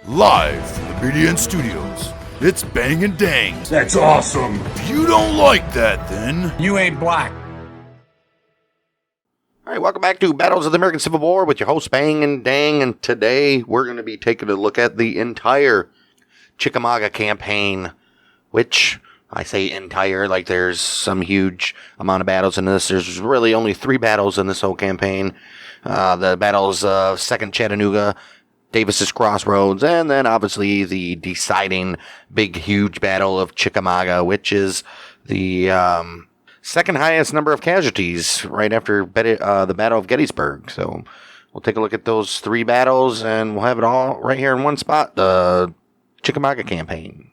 Live from the BDN Studios, it's Bang and Dang. That's awesome. If you don't like that, then You ain't black. All right, welcome back to Battles of the American Civil War with your host Bang and Dang, and today we're going to be taking a look at the entire Chickamauga Campaign, which I say entire like there's some huge amount of battles in this. There's really only 3 battles in this whole campaign. The battles of Second Chattanooga, Davis's Crossroads, and then obviously the deciding big huge battle of Chickamauga, which is the second highest number of casualties right after the Battle of Gettysburg. So we'll take a look at those 3 battles and we'll have it all right here in one spot, the Chickamauga Campaign.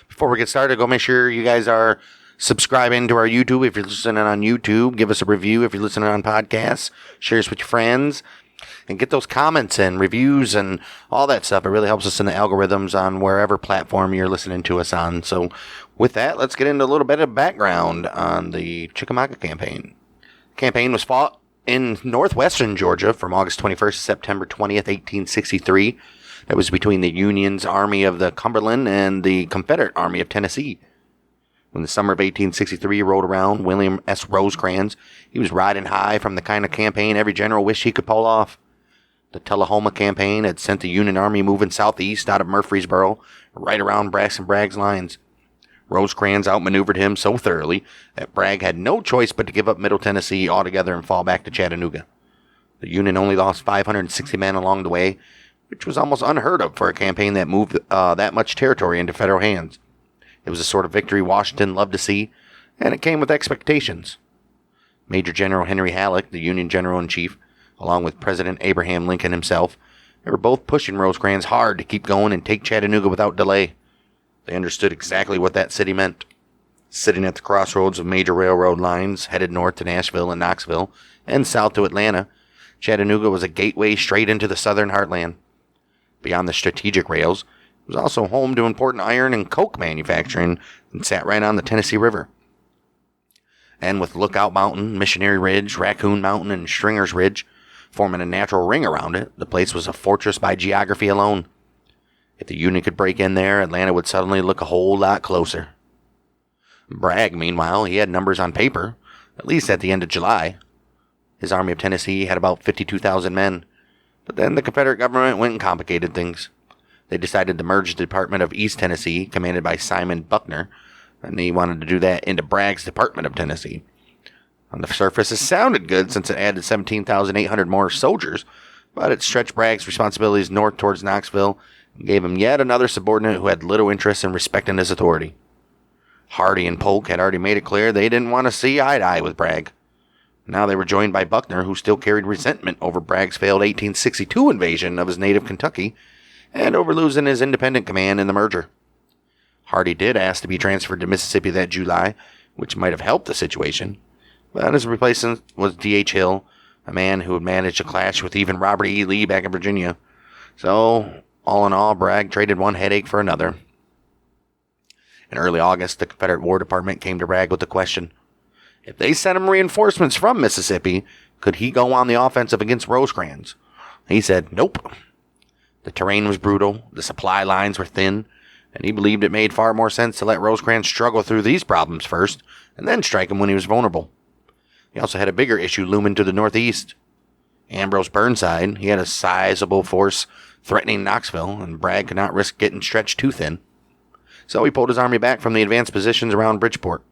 Before we get started, go make sure you guys are subscribing to our YouTube. If you're listening on YouTube, give us a review. If you're listening on podcasts, share us with your friends. And get those comments and reviews and all that stuff. It really helps us in the algorithms on wherever platform you're listening to us on. So with that, let's get into a little bit of background on the Chickamauga Campaign. The campaign was fought in northwestern Georgia from August 21st to September 20th, 1863. That was between the Union's Army of the Cumberland and the Confederate Army of Tennessee. When the summer of 1863 rolled around, William S. Rosecrans, he was riding high from the kind of campaign every general wished he could pull off. The Tullahoma Campaign had sent the Union Army moving southeast out of Murfreesboro, right around Braxton Bragg's lines. Rosecrans outmaneuvered him so thoroughly that Bragg had no choice but to give up Middle Tennessee altogether and fall back to Chattanooga. The Union only lost 560 men along the way, which was almost unheard of for a campaign that moved that much territory into federal hands. It was a sort of victory Washington loved to see, and it came with expectations. Major General Henry Halleck, the Union General-in-Chief, along with President Abraham Lincoln himself, they were both pushing Rosecrans hard to keep going and take Chattanooga without delay. They understood exactly what that city meant. Sitting at the crossroads of major railroad lines headed north to Nashville and Knoxville, and south to Atlanta, Chattanooga was a gateway straight into the southern heartland. Beyond the strategic rails, it was also home to important iron and coke manufacturing and sat right on the Tennessee River. And with Lookout Mountain, Missionary Ridge, Raccoon Mountain, and Stringer's Ridge forming a natural ring around it, the place was a fortress by geography alone. If the Union could break in there, Atlanta would suddenly look a whole lot closer. Bragg, meanwhile, he had numbers on paper, at least at the end of July. His Army of Tennessee had about 52,000 men, but then the Confederate government went and complicated things. They decided to merge the Department of East Tennessee, commanded by Simon Buckner, and he wanted to do that into Bragg's Department of Tennessee. On the surface, it sounded good since it added 17,800 more soldiers, but it stretched Bragg's responsibilities north towards Knoxville and gave him yet another subordinate who had little interest in respecting his authority. Hardee and Polk had already made it clear they didn't want to see eye to eye with Bragg. Now they were joined by Buckner, who still carried resentment over Bragg's failed 1862 invasion of his native Kentucky, and over losing his independent command in the merger. Hardee did ask to be transferred to Mississippi that July, which might have helped the situation, but his replacement was D.H. Hill, a man who had managed a clash with even Robert E. Lee back in Virginia. So, all in all, Bragg traded one headache for another. In early August, the Confederate War Department came to Bragg with the question, if they sent him reinforcements from Mississippi, could he go on the offensive against Rosecrans? He said, nope. The terrain was brutal, the supply lines were thin, and he believed it made far more sense to let Rosecrans struggle through these problems first, and then strike him when he was vulnerable. He also had a bigger issue looming to the northeast. Ambrose Burnside, he had a sizable force threatening Knoxville, and Bragg could not risk getting stretched too thin. So he pulled his army back from the advanced positions around Bridgeport.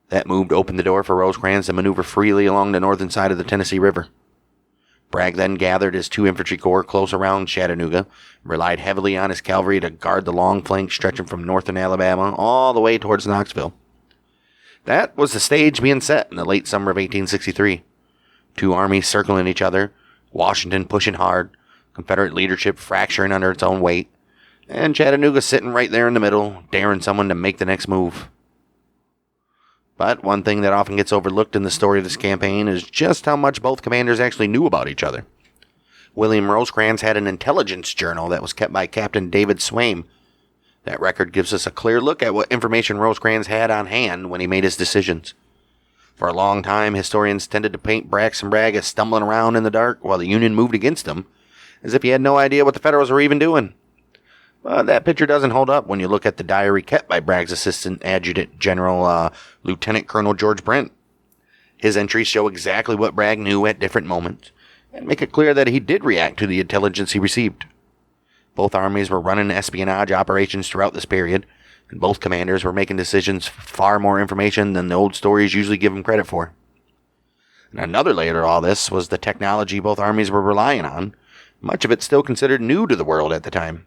That move opened the door for Rosecrans to maneuver freely along the northern side of the Tennessee River. Bragg then gathered his 2 infantry corps close around Chattanooga, and relied heavily on his cavalry to guard the long flank stretching from northern Alabama all the way towards Knoxville. That was the stage being set in the late summer of 1863. 2 armies circling each other, Washington pushing hard, Confederate leadership fracturing under its own weight, and Chattanooga sitting right there in the middle, daring someone to make the next move. But one thing that often gets overlooked in the story of this campaign is just how much both commanders actually knew about each other. William Rosecrans had an intelligence journal that was kept by Captain David Swaim. That record gives us a clear look at what information Rosecrans had on hand when he made his decisions. For a long time, historians tended to paint Braxton Bragg as stumbling around in the dark while the Union moved against him, as if he had no idea what the Federals were even doing. But that picture doesn't hold up when you look at the diary kept by Bragg's assistant adjutant general, Lieutenant Colonel George Brent. His entries show exactly what Bragg knew at different moments, and make it clear that he did react to the intelligence he received. Both armies were running espionage operations throughout this period, and both commanders were making decisions with far more information than the old stories usually give them credit for. And another layer to all this was the technology both armies were relying on, much of it still considered new to the world at the time.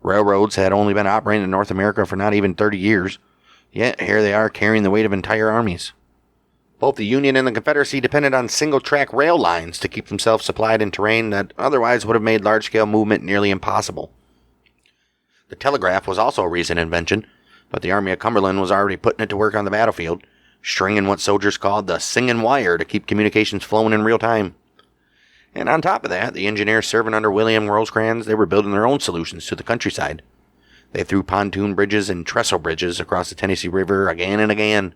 Railroads had only been operating in North America for not even 30 years, yet here they are carrying the weight of entire armies. Both the Union and the Confederacy depended on single-track rail lines to keep themselves supplied in terrain that otherwise would have made large-scale movement nearly impossible. The telegraph was also a recent invention, but the Army of Cumberland was already putting it to work on the battlefield, stringing what soldiers called the singing wire to keep communications flowing in real time. And on top of that, the engineers serving under William Rosecrans, they were building their own solutions to the countryside. They threw pontoon bridges and trestle bridges across the Tennessee River again and again,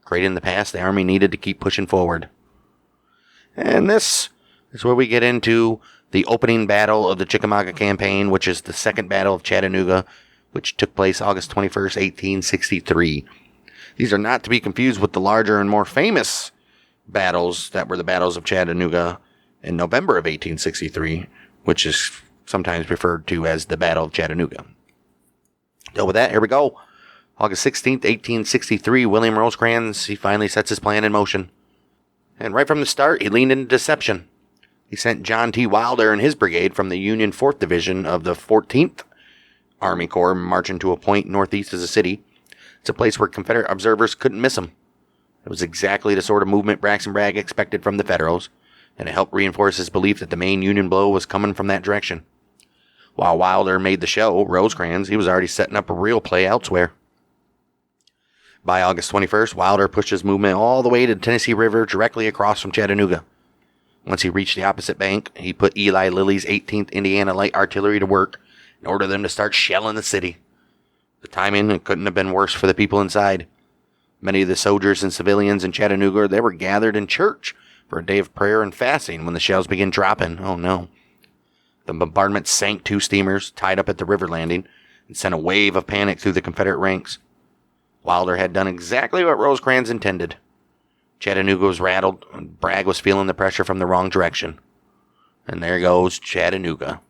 creating the path the Army needed to keep pushing forward. And this is where we get into the opening battle of the Chickamauga Campaign, which is the Second Battle of Chattanooga, which took place August 21st, 1863. These are not to be confused with the larger and more famous battles that were the battles of Chattanooga in November of 1863, which is sometimes referred to as the Battle of Chattanooga. So with that, here we go. August 16th, 1863, William Rosecrans, he finally sets his plan in motion. And right from the start, he leaned into deception. He sent John T. Wilder and his brigade from the Union 4th Division of the 14th Army Corps marching to a point northeast of the city. It's a place where Confederate observers couldn't miss him. It was exactly the sort of movement Braxton Bragg expected from the Federals, and it helped reinforce his belief that the main Union blow was coming from that direction. While Wilder made the show, Rosecrans, he was already setting up a real play elsewhere. By August 21st, Wilder pushed his movement all the way to the Tennessee River directly across from Chattanooga. Once he reached the opposite bank, he put Eli Lilly's 18th Indiana Light Artillery to work and ordered them to start shelling the city. The timing couldn't have been worse for the people inside. Many of the soldiers and civilians in Chattanooga, they were gathered in church for a day of prayer and fasting when the shells began dropping. Oh no. The bombardment sank 2 steamers tied up at the river landing and sent a wave of panic through the Confederate ranks. Wilder had done exactly what Rosecrans intended. Chattanooga was rattled, and Bragg was feeling the pressure from the wrong direction. And there goes Chattanooga.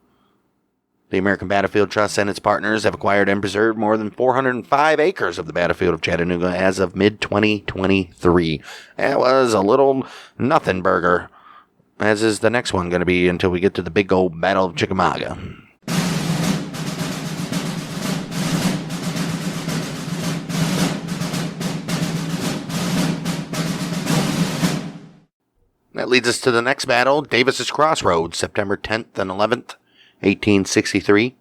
The American Battlefield Trust and its partners have acquired and preserved more than 405 acres of the battlefield of Chattanooga as of mid-2023. That was a little nothing burger, as is the next one going to be until we get to the big old Battle of Chickamauga. That leads us to the next battle, Davis's Crossroads, September 10th and 11th, 1863.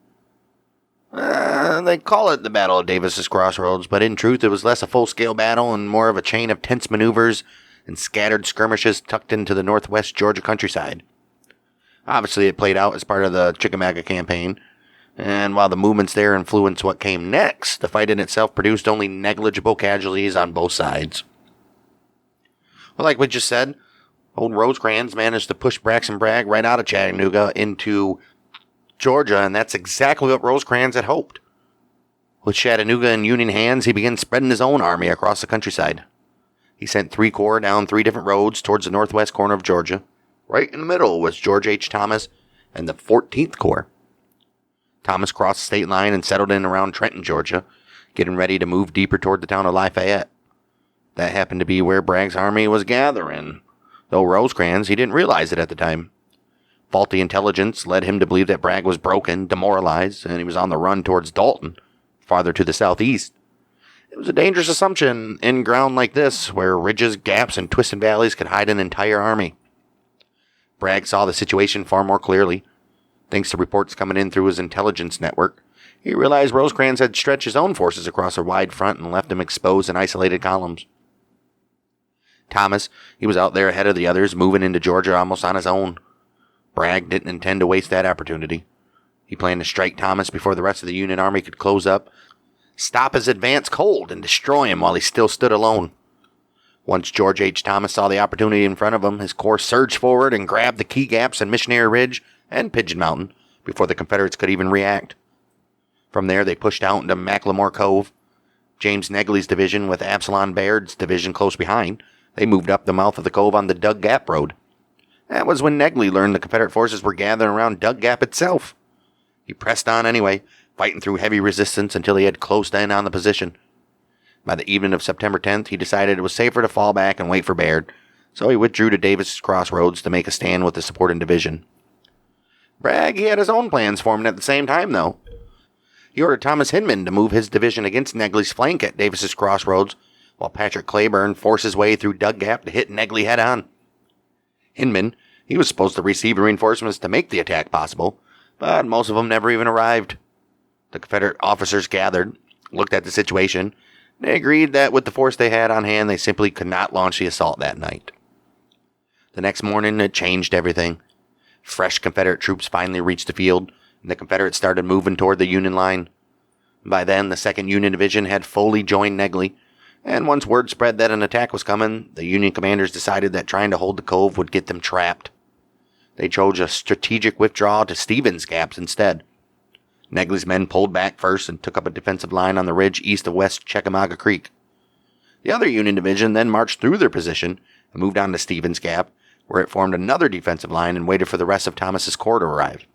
They call it the Battle of Davis's Crossroads, but in truth it was less a full-scale battle and more of a chain of tense maneuvers and scattered skirmishes tucked into the northwest Georgia countryside. Obviously it played out as part of the Chickamauga Campaign, and while the movements there influenced what came next, the fight in itself produced only negligible casualties on both sides. Well, like we just said, old Rosecrans managed to push Braxton Bragg right out of Chattanooga into Georgia, and that's exactly what Rosecrans had hoped. With Chattanooga in Union hands, he began spreading his own army across the countryside. He sent 3 corps down 3 different roads towards the northwest corner of Georgia. Right in the middle was George H. Thomas and the 14th Corps. Thomas crossed the state line and settled in around Trenton, Georgia, getting ready to move deeper toward the town of Lafayette. That happened to be where Bragg's army was gathering, though Rosecrans, he didn't realize it at the time. Faulty intelligence led him to believe that Bragg was broken, demoralized, and he was on the run towards Dalton, farther to the southeast. It was a dangerous assumption in ground like this, where ridges, gaps, and twists and valleys could hide an entire army. Bragg saw the situation far more clearly. Thanks to reports coming in through his intelligence network, he realized Rosecrans had stretched his own forces across a wide front and left them exposed in isolated columns. Thomas, he was out there ahead of the others, moving into Georgia almost on his own. Bragg didn't intend to waste that opportunity. He planned to strike Thomas before the rest of the Union Army could close up, stop his advance cold, and destroy him while he still stood alone. Once George H. Thomas saw the opportunity in front of him, his corps surged forward and grabbed the key gaps in Missionary Ridge and Pigeon Mountain before the Confederates could even react. From there, they pushed out into Macklemore Cove. James Negley's division, with Absalom Baird's division close behind, they moved up the mouth of the cove on the Dug Gap Road. That was when Negley learned the Confederate forces were gathering around Dug Gap itself. He pressed on anyway, fighting through heavy resistance until he had closed in on the position. By the evening of September 10th, he decided it was safer to fall back and wait for Baird, so he withdrew to Davis's Crossroads to make a stand with the supporting division. Bragg, he had his own plans forming at the same time, though. He ordered Thomas Hinman to move his division against Negley's flank at Davis's Crossroads, while Patrick Cleburne forced his way through Dug Gap to hit Negley head-on. Hinman, he was supposed to receive reinforcements to make the attack possible, but most of them never even arrived. The Confederate officers gathered, looked at the situation, and they agreed that with the force they had on hand, they simply could not launch the assault that night. The next morning, it changed everything. Fresh Confederate troops finally reached the field, and the Confederates started moving toward the Union line. By then, the 2nd Union Division had fully joined Negley, and once word spread that an attack was coming, the Union commanders decided that trying to hold the cove would get them trapped. They chose a strategic withdrawal to Stevens Gap instead. Negley's men pulled back first and took up a defensive line on the ridge east of West Chickamauga Creek. The other Union Division then marched through their position and moved on to Stevens Gap, where it formed another defensive line and waited for the rest of Thomas's corps to arrive.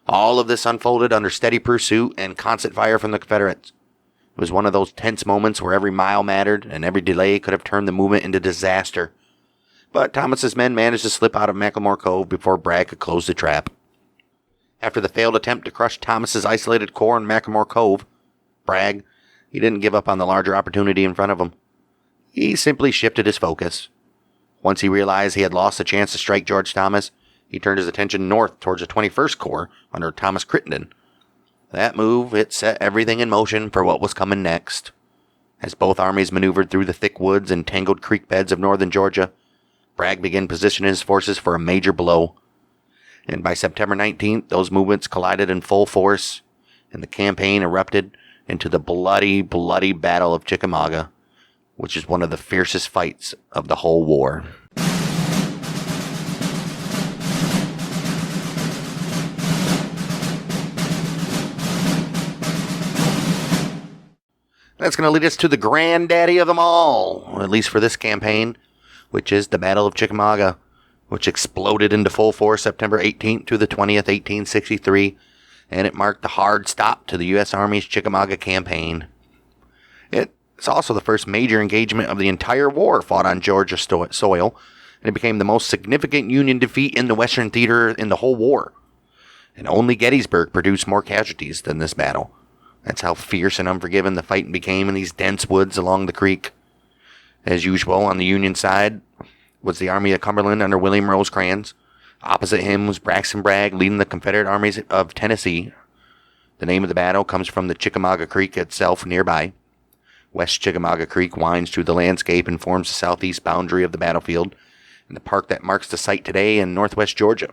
All of this unfolded under steady pursuit and constant fire from the Confederates. It was one of those tense moments where every mile mattered and every delay could have turned the movement into disaster. But Thomas's men managed to slip out of Macklemore Cove before Bragg could close the trap. After the failed attempt to crush Thomas's isolated corps in Macklemore Cove, Bragg, he didn't give up on the larger opportunity in front of him. He simply shifted his focus. Once he realized he had lost the chance to strike George Thomas, he turned his attention north towards the 21st Corps under Thomas Crittenden. That move, it set everything in motion for what was coming next. As both armies maneuvered through the thick woods and tangled creek beds of northern Georgia, Bragg began positioning his forces for a major blow. And by September 19th, those movements collided in full force, and the campaign erupted into the bloody, bloody Battle of Chickamauga, which is one of the fiercest fights of the whole war. That's going to lead us to the granddaddy of them all, at least for this campaign, which is the Battle of Chickamauga, which exploded into full force September 18th to the 20th, 1863, and it marked the hard stop to the U.S. Army's Chickamauga Campaign. It's also the first major engagement of the entire war fought on Georgia soil, and it became the most significant Union defeat in the Western theater in the whole war. And only Gettysburg produced more casualties than this battle. That's how fierce and unforgiving the fighting became in these dense woods along the creek. As usual, on the Union side was the Army of Cumberland under William Rosecrans. Opposite him was Braxton Bragg leading the Confederate armies of Tennessee. The name of the battle comes from the Chickamauga Creek itself nearby. West Chickamauga Creek winds through the landscape and forms the southeast boundary of the battlefield, and the park that marks the site today in northwest Georgia.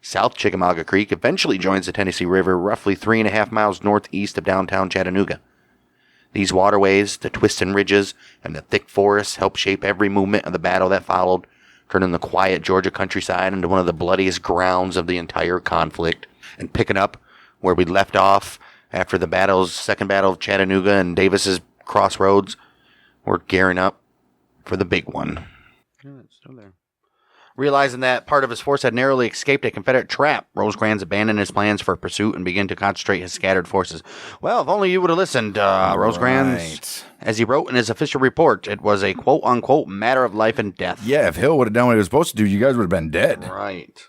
South Chickamauga Creek eventually joins the Tennessee River roughly 3.5 miles northeast of downtown Chattanooga. These waterways, the twists and ridges, and the thick forests helped shape every movement of the battle that followed, turning the quiet Georgia countryside into one of the bloodiest grounds of the entire conflict. And picking up where we left off after the Second Battle of Chattanooga and Davis's Crossroads, we're gearing up for the big one. Yeah, it's still there. Realizing that part of his force had narrowly escaped a Confederate trap, Rosecrans abandoned his plans for pursuit and began to concentrate his scattered forces. Well, if only you would have listened, Rosecrans. Right. As he wrote in his official report, it was a quote-unquote matter of life and death. Yeah, if Hill would have done what he was supposed to do, you guys would have been dead. Right.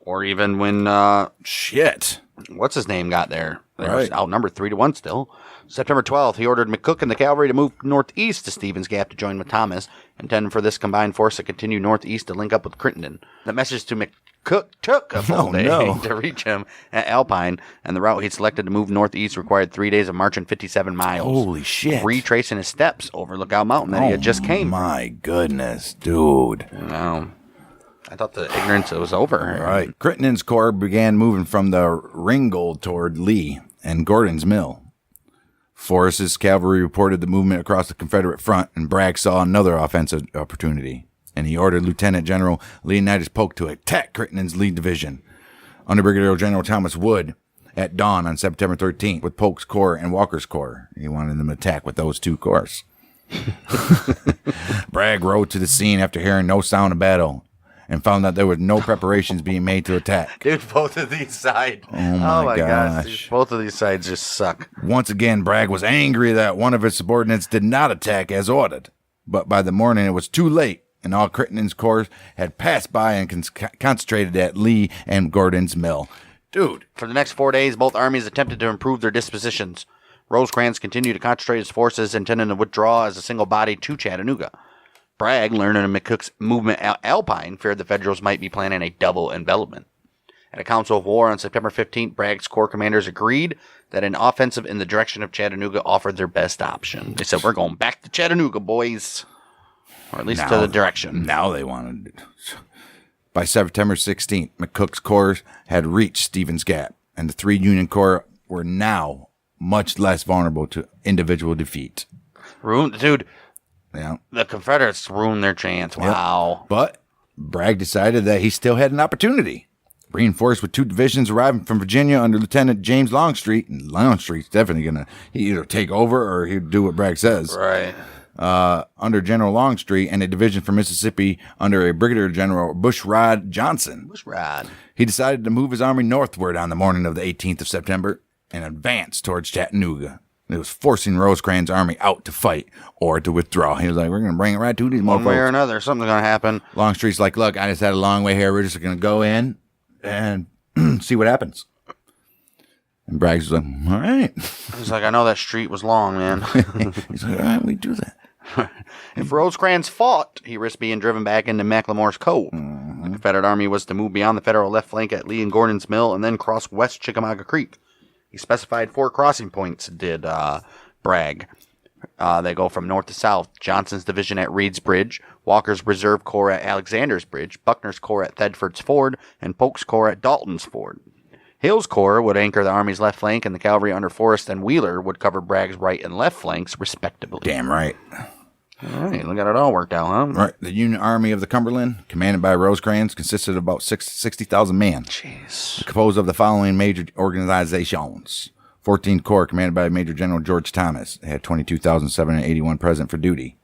Or even when, what's his name got there? They were outnumbered 3-1 still. September 12th, he ordered McCook and the cavalry to move northeast to Stevens Gap to join with Thomas, intending for this combined force to continue northeast to link up with Crittenden. The message to McCook took a full day to reach him at Alpine, and the route he selected to move northeast required 3 days of marching 57 miles. Holy shit. Retracing his steps over Lookout Mountain that he had just came. My goodness, dude. Wow. I thought the ignorance was over. Right. Crittenden's corps began moving from the Ringgold toward Lee and Gordon's Mill. Forrest's cavalry reported the movement across the Confederate front, and Bragg saw another offensive opportunity, and he ordered Lieutenant General Leonidas Polk to attack Crittenden's lead division. Under Brigadier General Thomas Wood at dawn on September 13th with Polk's Corps and Walker's Corps. He wanted them to attack with those two corps. Bragg rode to the scene after hearing no sound of battle and found that there were no preparations being made to attack. Dude, both of these sides. Oh my gosh. Dude, both of these sides just suck. Once again, Bragg was angry that one of his subordinates did not attack as ordered. But by the morning, it was too late, and all Crittenden's corps had passed by and concentrated at Lee and Gordon's Mill. Dude. For the next 4 days, both armies attempted to improve their dispositions. Rosecrans continued to concentrate his forces, intending to withdraw as a single body to Chattanooga. Bragg, learning of McCook's movement out Alpine, feared the Federals might be planning a double envelopment. At a council of war on September 15th, Bragg's corps commanders agreed that an offensive in the direction of Chattanooga offered their best option. They said, we're going back to Chattanooga, boys. Or at least to the direction. Now they wanted it. By September 16th, McCook's corps had reached Stevens Gap, and the 3 Union corps were now much less vulnerable to individual defeat. Dude, yeah. The Confederates ruined their chance. Wow. Yep. But Bragg decided that he still had an opportunity. Reinforced with 2 divisions arriving from Virginia under Lieutenant James Longstreet, and Longstreet's definitely going to either take over or he'll do what Bragg says. Right. Under General Longstreet, and a division from Mississippi under a Brigadier General Bushrod Johnson. Bushrod. He decided to move his army northward on the morning of the 18th of September and advance towards Chattanooga. It was forcing Rosecrans' army out to fight or to withdraw. He was like, we're going to bring it right to these motherfuckers. One way or another, something's going to happen. Longstreet's like, look, I just had a long way here. We're just going to go in and see what happens. And Bragg's like, all right. He's like, I know that street was long, man. He's like, all right, we do that. If Rosecrans fought, he risked being driven back into McLemore's Cove. The Confederate Army was to move beyond the Federal left flank at Lee and Gordon's Mill and then cross West Chickamauga Creek. He specified 4 crossing points, did Bragg. They go from north to south. Johnson's division at Reed's Bridge, Walker's Reserve Corps at Alexander's Bridge, Buckner's Corps at Thedford's Ford, and Polk's Corps at Dalton's Ford. Hill's Corps would anchor the Army's left flank, and the cavalry under Forrest and Wheeler would cover Bragg's right and left flanks, respectively. Damn right. All right, look at it all worked out, huh? Right. The Union Army of the Cumberland, commanded by Rosecrans, consisted of about 60,000 men. Jeez. Composed of the following major organizations. 14th Corps, commanded by Major General George Thomas, had 22,781 present for duty.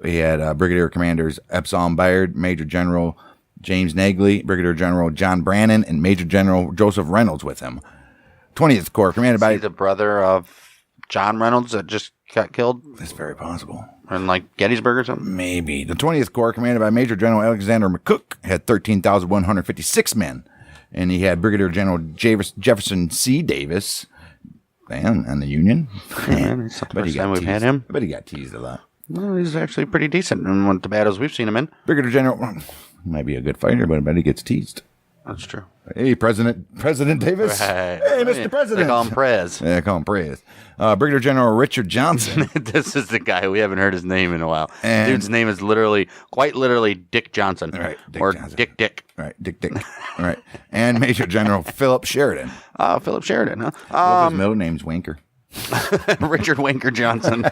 We had Brigadier Commanders Epsom Bayard, Major General James Nagley, Brigadier General John Brannan, and Major General Joseph Reynolds with him. 20th Corps, commanded by the brother of John Reynolds that just got killed? That's very possible. In like Gettysburg or something? Maybe. The 20th Corps, commanded by Major General Alexander McCook, had 13,156 men. And he had Brigadier General Jefferson C. Davis. Damn, and the Union. Man, it's the first time we've had him. I bet he got teased a lot. Well, he's actually pretty decent in the battles we've seen him in. Brigadier General, he might be a good fighter, but I bet he gets teased. That's true. Hey, President Davis. Right. Hey, Mr. President. They call him Prez. Yeah, call him Prez. Brigadier General Richard Johnson. This is the guy. We haven't heard his name in a while. And dude's name is quite literally Dick Johnson. Right, or Johnson. Dick. Right, Dick. Right. And Major General Philip Sheridan. Philip Sheridan, huh? Well, his middle name's Winker. Richard Winker Johnson.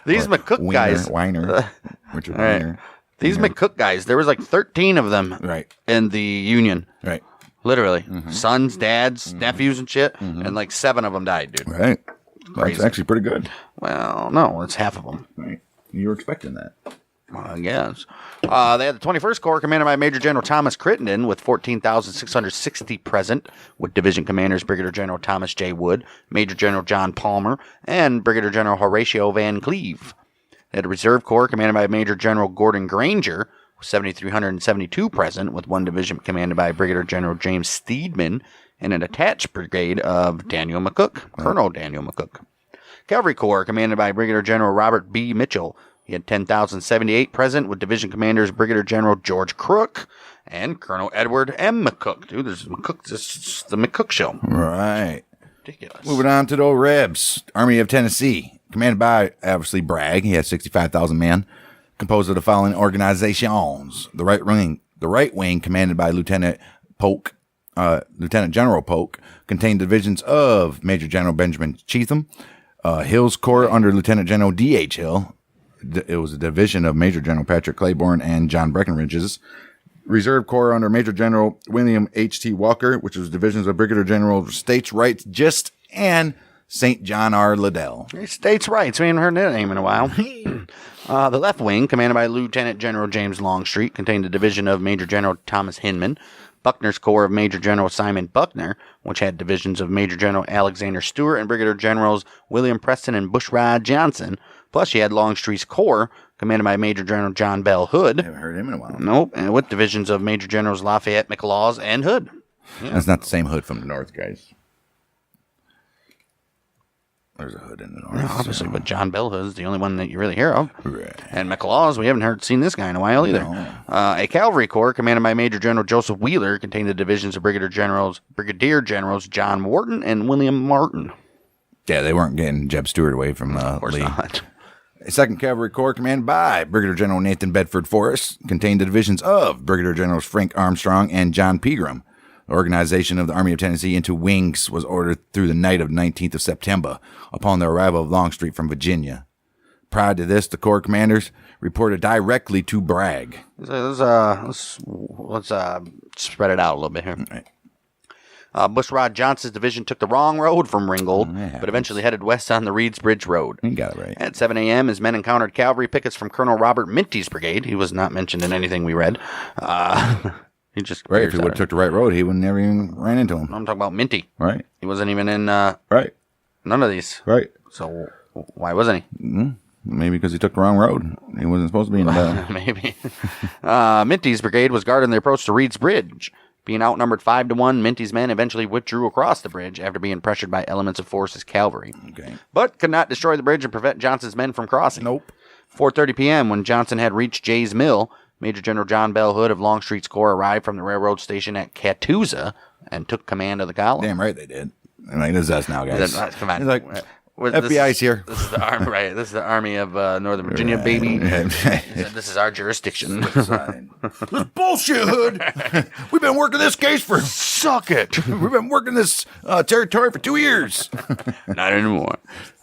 These McCook guys. Weiner. Richard Right. Weiner. These McCook guys, there was like 13 of them Right. in the Union. Right. Literally. Sons, dads, nephews and shit. And like 7 of them died, dude. Right. Crazy. That's actually pretty good. Well, no, it's half of them. Right. You were expecting that. I guess. They had the 21st Corps commanded by Major General Thomas Crittenden with 14,660 present, with Division Commanders Brigadier General Thomas J. Wood, Major General John Palmer, and Brigadier General Horatio Van Cleve. They had a Reserve Corps commanded by Major General Gordon Granger, with 7,372 present, with 1 division commanded by Brigadier General James Steedman, and an attached brigade of Daniel McCook, Colonel Daniel McCook. Cavalry Corps commanded by Brigadier General Robert B. Mitchell. He had 10,078 present, with Division Commanders Brigadier General George Crook and Colonel Edward M. McCook. Dude, this is the McCook show. Right. Ridiculous. Moving on to the old Rebs. Army of Tennessee, commanded by, obviously, Bragg. He had 65,000 men, composed of the following organizations. The right wing, commanded by Lieutenant General Polk, contained divisions of Major General Benjamin Cheatham. Hill's Corps under Lieutenant General D.H. Hill. It was a division of Major General Patrick Claiborne and John Breckinridge's. Reserve Corps under Major General William H.T. Walker, which was divisions of Brigadier General States' Rights Gist and St. John R. Liddell. States' Rights. We haven't heard that name in a while. The left wing, commanded by Lieutenant General James Longstreet, contained a division of Major General Thomas Hinman. Buckner's Corps of Major General Simon Buckner, which had divisions of Major General Alexander Stewart and Brigadier Generals William Preston and Bushrod Johnson. Plus, you had Longstreet's Corps, commanded by Major General John Bell Hood. Haven't heard him in a while. Nope, and with divisions of Major Generals Lafayette, McLaws, and Hood. Yeah. That's not the same Hood from the north, guys. There's a Hood in the north. Yeah, obviously, but John Bell Hood is the only one that you really hear of. Right. And McLaws, we haven't seen this guy in a while either. No. A cavalry corps commanded by Major General Joseph Wheeler contained the divisions of Brigadier Generals John Wharton and William Martin. Yeah, they weren't getting Jeb Stuart away from Of course Lee. not. A 2nd Cavalry Corps commanded by Brigadier General Nathan Bedford Forrest contained the divisions of Brigadier Generals Frank Armstrong and John Pegram. The organization of the Army of Tennessee into wings was ordered through the night of 19th of September upon the arrival of Longstreet from Virginia. Prior to this, the Corps commanders reported directly to Bragg. Let's spread it out a little bit here. Right. Bushrod Johnson's division took the wrong road from Ringgold, Yeah, but eventually headed west on the Reed's Bridge Road. You got it right. At 7 a.m., his men encountered cavalry pickets from Colonel Robert Minty's brigade. He was not mentioned in anything we read. He just Right, if he would have took the right road, he would never even ran into him. I'm talking about Minty. Right. He wasn't even in Right. none of these. Right. So why wasn't he? Maybe because he took the wrong road. He wasn't supposed to be in the battle. Maybe. Minty's brigade was guarding the approach to Reed's Bridge. Being outnumbered 5-1, Minty's men eventually withdrew across the bridge after being pressured by elements of Forrest's cavalry. Okay. But could not destroy the bridge and prevent Johnson's men from crossing. Nope. 4:30 p.m., when Johnson had reached Jay's Mill, Major General John Bell Hood of Longstreet's Corps arrived from the railroad station at Catoosa and took command of the column. Damn right they did. I mean, this is us now, guys. Come on. He's like, FBI's here. This is the army, right? This is the Army of Northern Virginia, baby. This is our jurisdiction. This bullshit, Hood. We've been working this case for... Suck it. We've been working this territory for 2 years. Not anymore.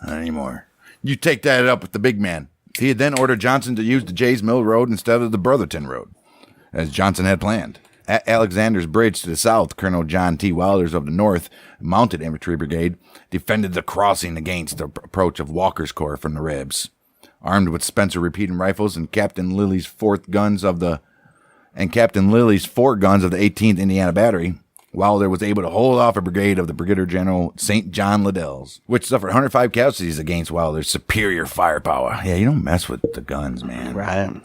Not anymore. You take that up with the big man. He had then ordered Johnson to use the Jays Mill Road instead of the Brotherton Road, as Johnson had planned. At Alexander's Bridge to the south, Colonel John T. Wilders of the North Mounted Infantry Brigade defended the crossing against the approach of Walker's Corps from the Rebs. Armed with Spencer repeating rifles and Captain Lilly's 4 guns of the 18th Indiana Battery, Wilder was able to hold off a brigade of the Brigadier General St. John Liddell's, which suffered 105 casualties against Wilder's superior firepower. Yeah, you don't mess with the guns, man. Right.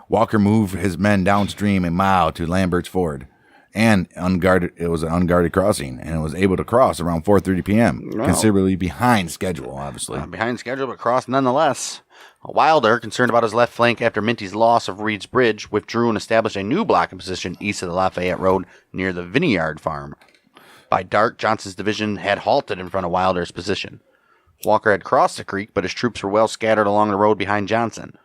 Walker moved his men downstream a mile to Lambert's Ford, and it was an unguarded crossing, and it was able to cross around 4:30 p.m., considerably behind schedule, obviously. Behind schedule, but crossed nonetheless. Wilder, concerned about his left flank after Minty's loss of Reed's Bridge, withdrew and established a new blocking position east of the Lafayette Road near the Vineyard Farm. By dark, Johnson's division had halted in front of Wilder's position. Walker had crossed the creek, but his troops were well scattered along the road behind Johnson.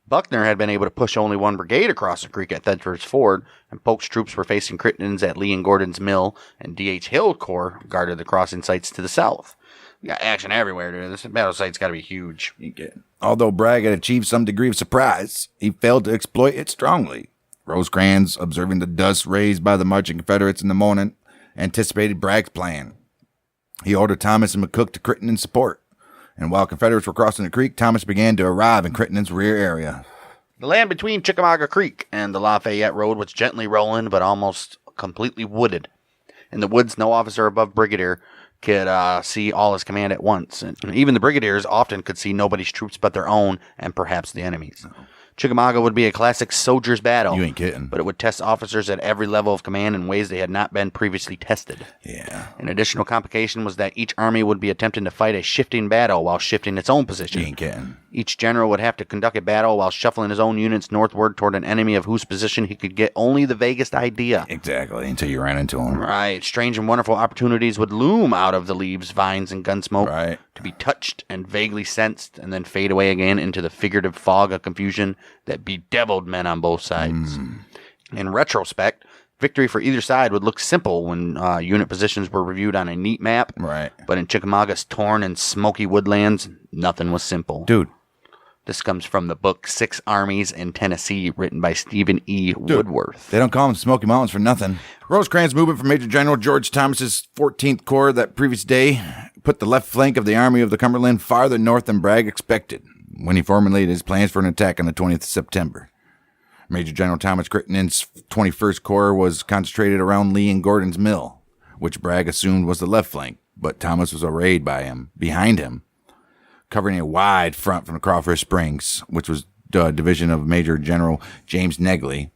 Buckner had been able to push only one brigade across the creek at Thedford's Ford, and Polk's troops were facing Crittenden's at Lee and Gordon's Mill, and D.H. Hill Corps guarded the crossing sites to the south. We got action everywhere, dude. This battle site's got to be huge. Although Bragg had achieved some degree of surprise, he failed to exploit it strongly. Rosecrans, observing the dust raised by the marching Confederates in the morning, anticipated Bragg's plan. He ordered Thomas and McCook to Crittenden's support. And while Confederates were crossing the creek, Thomas began to arrive in Crittenden's rear area. The land between Chickamauga Creek and the Lafayette Road was gently rolling, but almost completely wooded. In the woods, no officer above brigadier could see all his command at once. And even the brigadiers often could see nobody's troops but their own and perhaps the enemy's. Chickamauga would be a classic soldier's battle. You ain't kidding. But it would test officers at every level of command in ways they had not been previously tested. Yeah. An additional complication was that each army would be attempting to fight a shifting battle while shifting its own position. You ain't kidding. Each general would have to conduct a battle while shuffling his own units northward toward an enemy of whose position he could get only the vaguest idea. Exactly, until you ran into him. Right. Strange and wonderful opportunities would loom out of the leaves, vines, and gunsmoke. Right. To be touched and vaguely sensed and then fade away again into the figurative fog of confusion that bedeviled men on both sides. In retrospect, victory for either side would look simple when unit positions were reviewed on a neat map. Right. But in Chickamauga's torn and smoky woodlands, nothing was simple. Dude. This comes from the book Six Armies in Tennessee, written by Stephen E. Woodworth. They don't call them Smoky Mountains for nothing. Rosecrans' movement from Major General George Thomas's 14th Corps that previous day put the left flank of the Army of the Cumberland farther north than Bragg expected when he formulated his plans for an attack on the 20th of September. Major General Thomas Crittenden's 21st Corps was concentrated around Lee and Gordon's Mill, which Bragg assumed was the left flank, but Thomas was arrayed behind him, covering a wide front from the Crawford Springs, which was the division of Major General James Negley.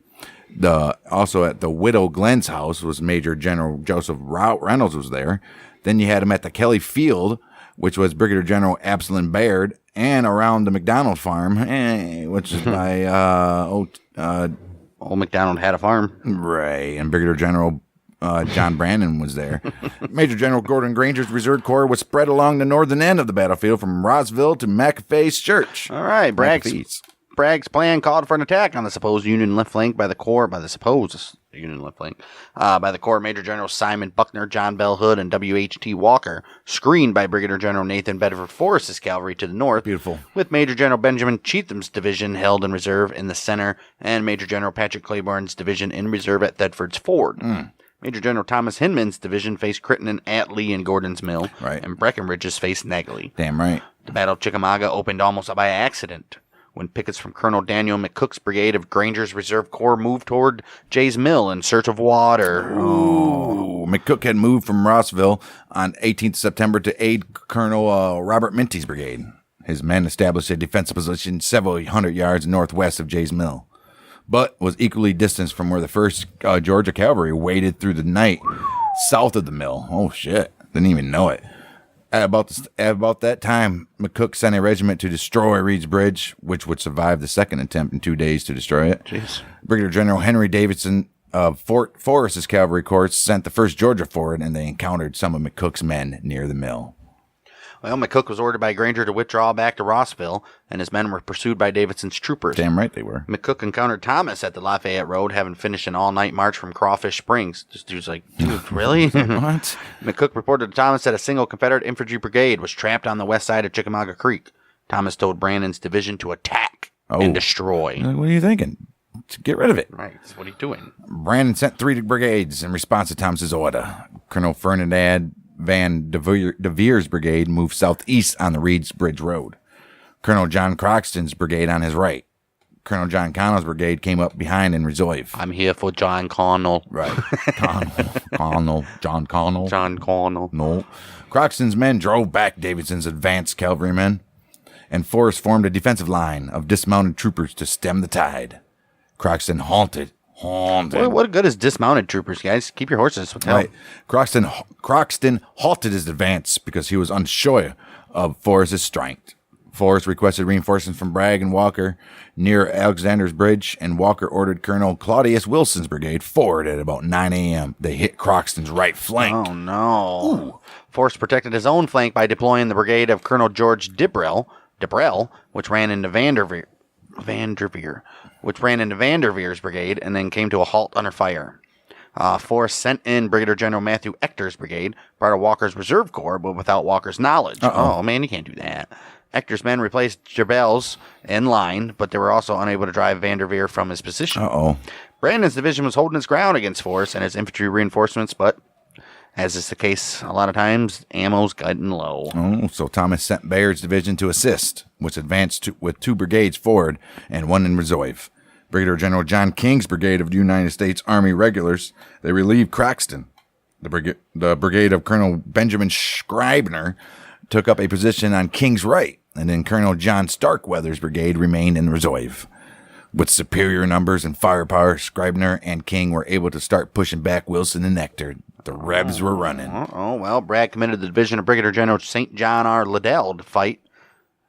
Also at the Widow Glenn's house was Major General Joseph Reynolds was there. Then you had him at the Kelly Field, which was Brigadier General Absalom Baird, and around the McDonald farm, which is by Old McDonald had a farm. Right, and Brigadier General John Brandon was there. Major General Gordon Granger's Reserve Corps was spread along the northern end of the battlefield from Rossville to McAfee's Church. All right, Bragg's plan called for an attack on the supposed Union left flank by the Corps of Major General Simon Buckner, John Bell Hood, and W.H.T. Walker, screened by Brigadier General Nathan Bedford Forrest's cavalry to the north. Beautiful. With Major General Benjamin Chetham's division held in reserve in the center, and Major General Patrick Claiborne's division in reserve at Thetford's Ford. Major General Thomas Hinman's division faced Crittenden at Lee and Gordon's Mill, and Breckinridge's faced Negley. Damn right. The Battle of Chickamauga opened almost by accident when pickets from Colonel Daniel McCook's brigade of Granger's Reserve Corps moved toward Jay's Mill in search of water. Ooh. McCook had moved from Rossville on 18th September to aid Colonel Robert Minty's brigade. His men established a defensive position several hundred yards northwest of Jay's Mill, but was equally distanced from where the 1st Georgia Cavalry waded through the night south of the mill. Oh, shit. Didn't even know it. At about that time, McCook sent a regiment to destroy Reed's Bridge, which would survive the second attempt in 2 days to destroy it. Jeez. Brigadier General Henry Davidson of Fort Forrest's cavalry corps sent the 1st Georgia forward, and they encountered some of McCook's men near the mill. Well, McCook was ordered by Granger to withdraw back to Rossville, and his men were pursued by Davidson's troopers. Damn right they were. McCook encountered Thomas at the Lafayette Road, having finished an all-night march from Crawfish Springs. This dude's like, dude, really? What? McCook reported to Thomas that a single Confederate infantry brigade was trapped on the west side of Chickamauga Creek. Thomas told Brandon's division to attack and destroy. What are you thinking? To get rid of it. Right, that's what he's doing. Brandon sent 3 brigades in response to Thomas's order. Colonel Ferdinand Van Devers' brigade moved southeast on the Reed's Bridge Road. Colonel John Croxton's brigade on his right. Colonel John Connell's brigade came up behind in reserve. I'm here for John Connell. Right. John Connell. John Connell. No. Croxton's men drove back Davidson's advanced cavalrymen, and Forrest formed a defensive line of dismounted troopers to stem the tide. Croxton halted. What good is dismounted troopers, guys? Keep your horses. Right. Croxton halted his advance because he was unsure of Forrest's strength. Forrest requested reinforcements from Bragg and Walker near Alexander's Bridge, and Walker ordered Colonel Claudius Wilson's brigade forward at about 9 a.m. They hit Croxton's right flank. Oh, no. Ooh. Forrest protected his own flank by deploying the brigade of Colonel George Dibrell, which ran into Vanderveer's brigade and then came to a halt under fire. Forrest sent in Brigadier General Matthew Ector's brigade, part of Walker's Reserve Corps, but without Walker's knowledge. Oh, man, you can't do that. Ector's men replaced Jabel's in line, but they were also unable to drive Vanderveer from his position. Brandon's division was holding its ground against Forrest and his infantry reinforcements, but as is the case a lot of times, ammo's getting low. So Thomas sent Bayard's division to assist, which advanced with 2 brigades forward and 1 in reserve. Brigadier General John King's brigade of the United States Army Regulars, they relieved Croxton. The brigade of Colonel Benjamin Scribner took up a position on King's right, and then Colonel John Starkweather's brigade remained in reserve. With superior numbers and firepower, Scribner and King were able to start pushing back Wilson and Ector. The Rebs were running. Well, Bragg committed the division of Brigadier General St. John R. Liddell to fight,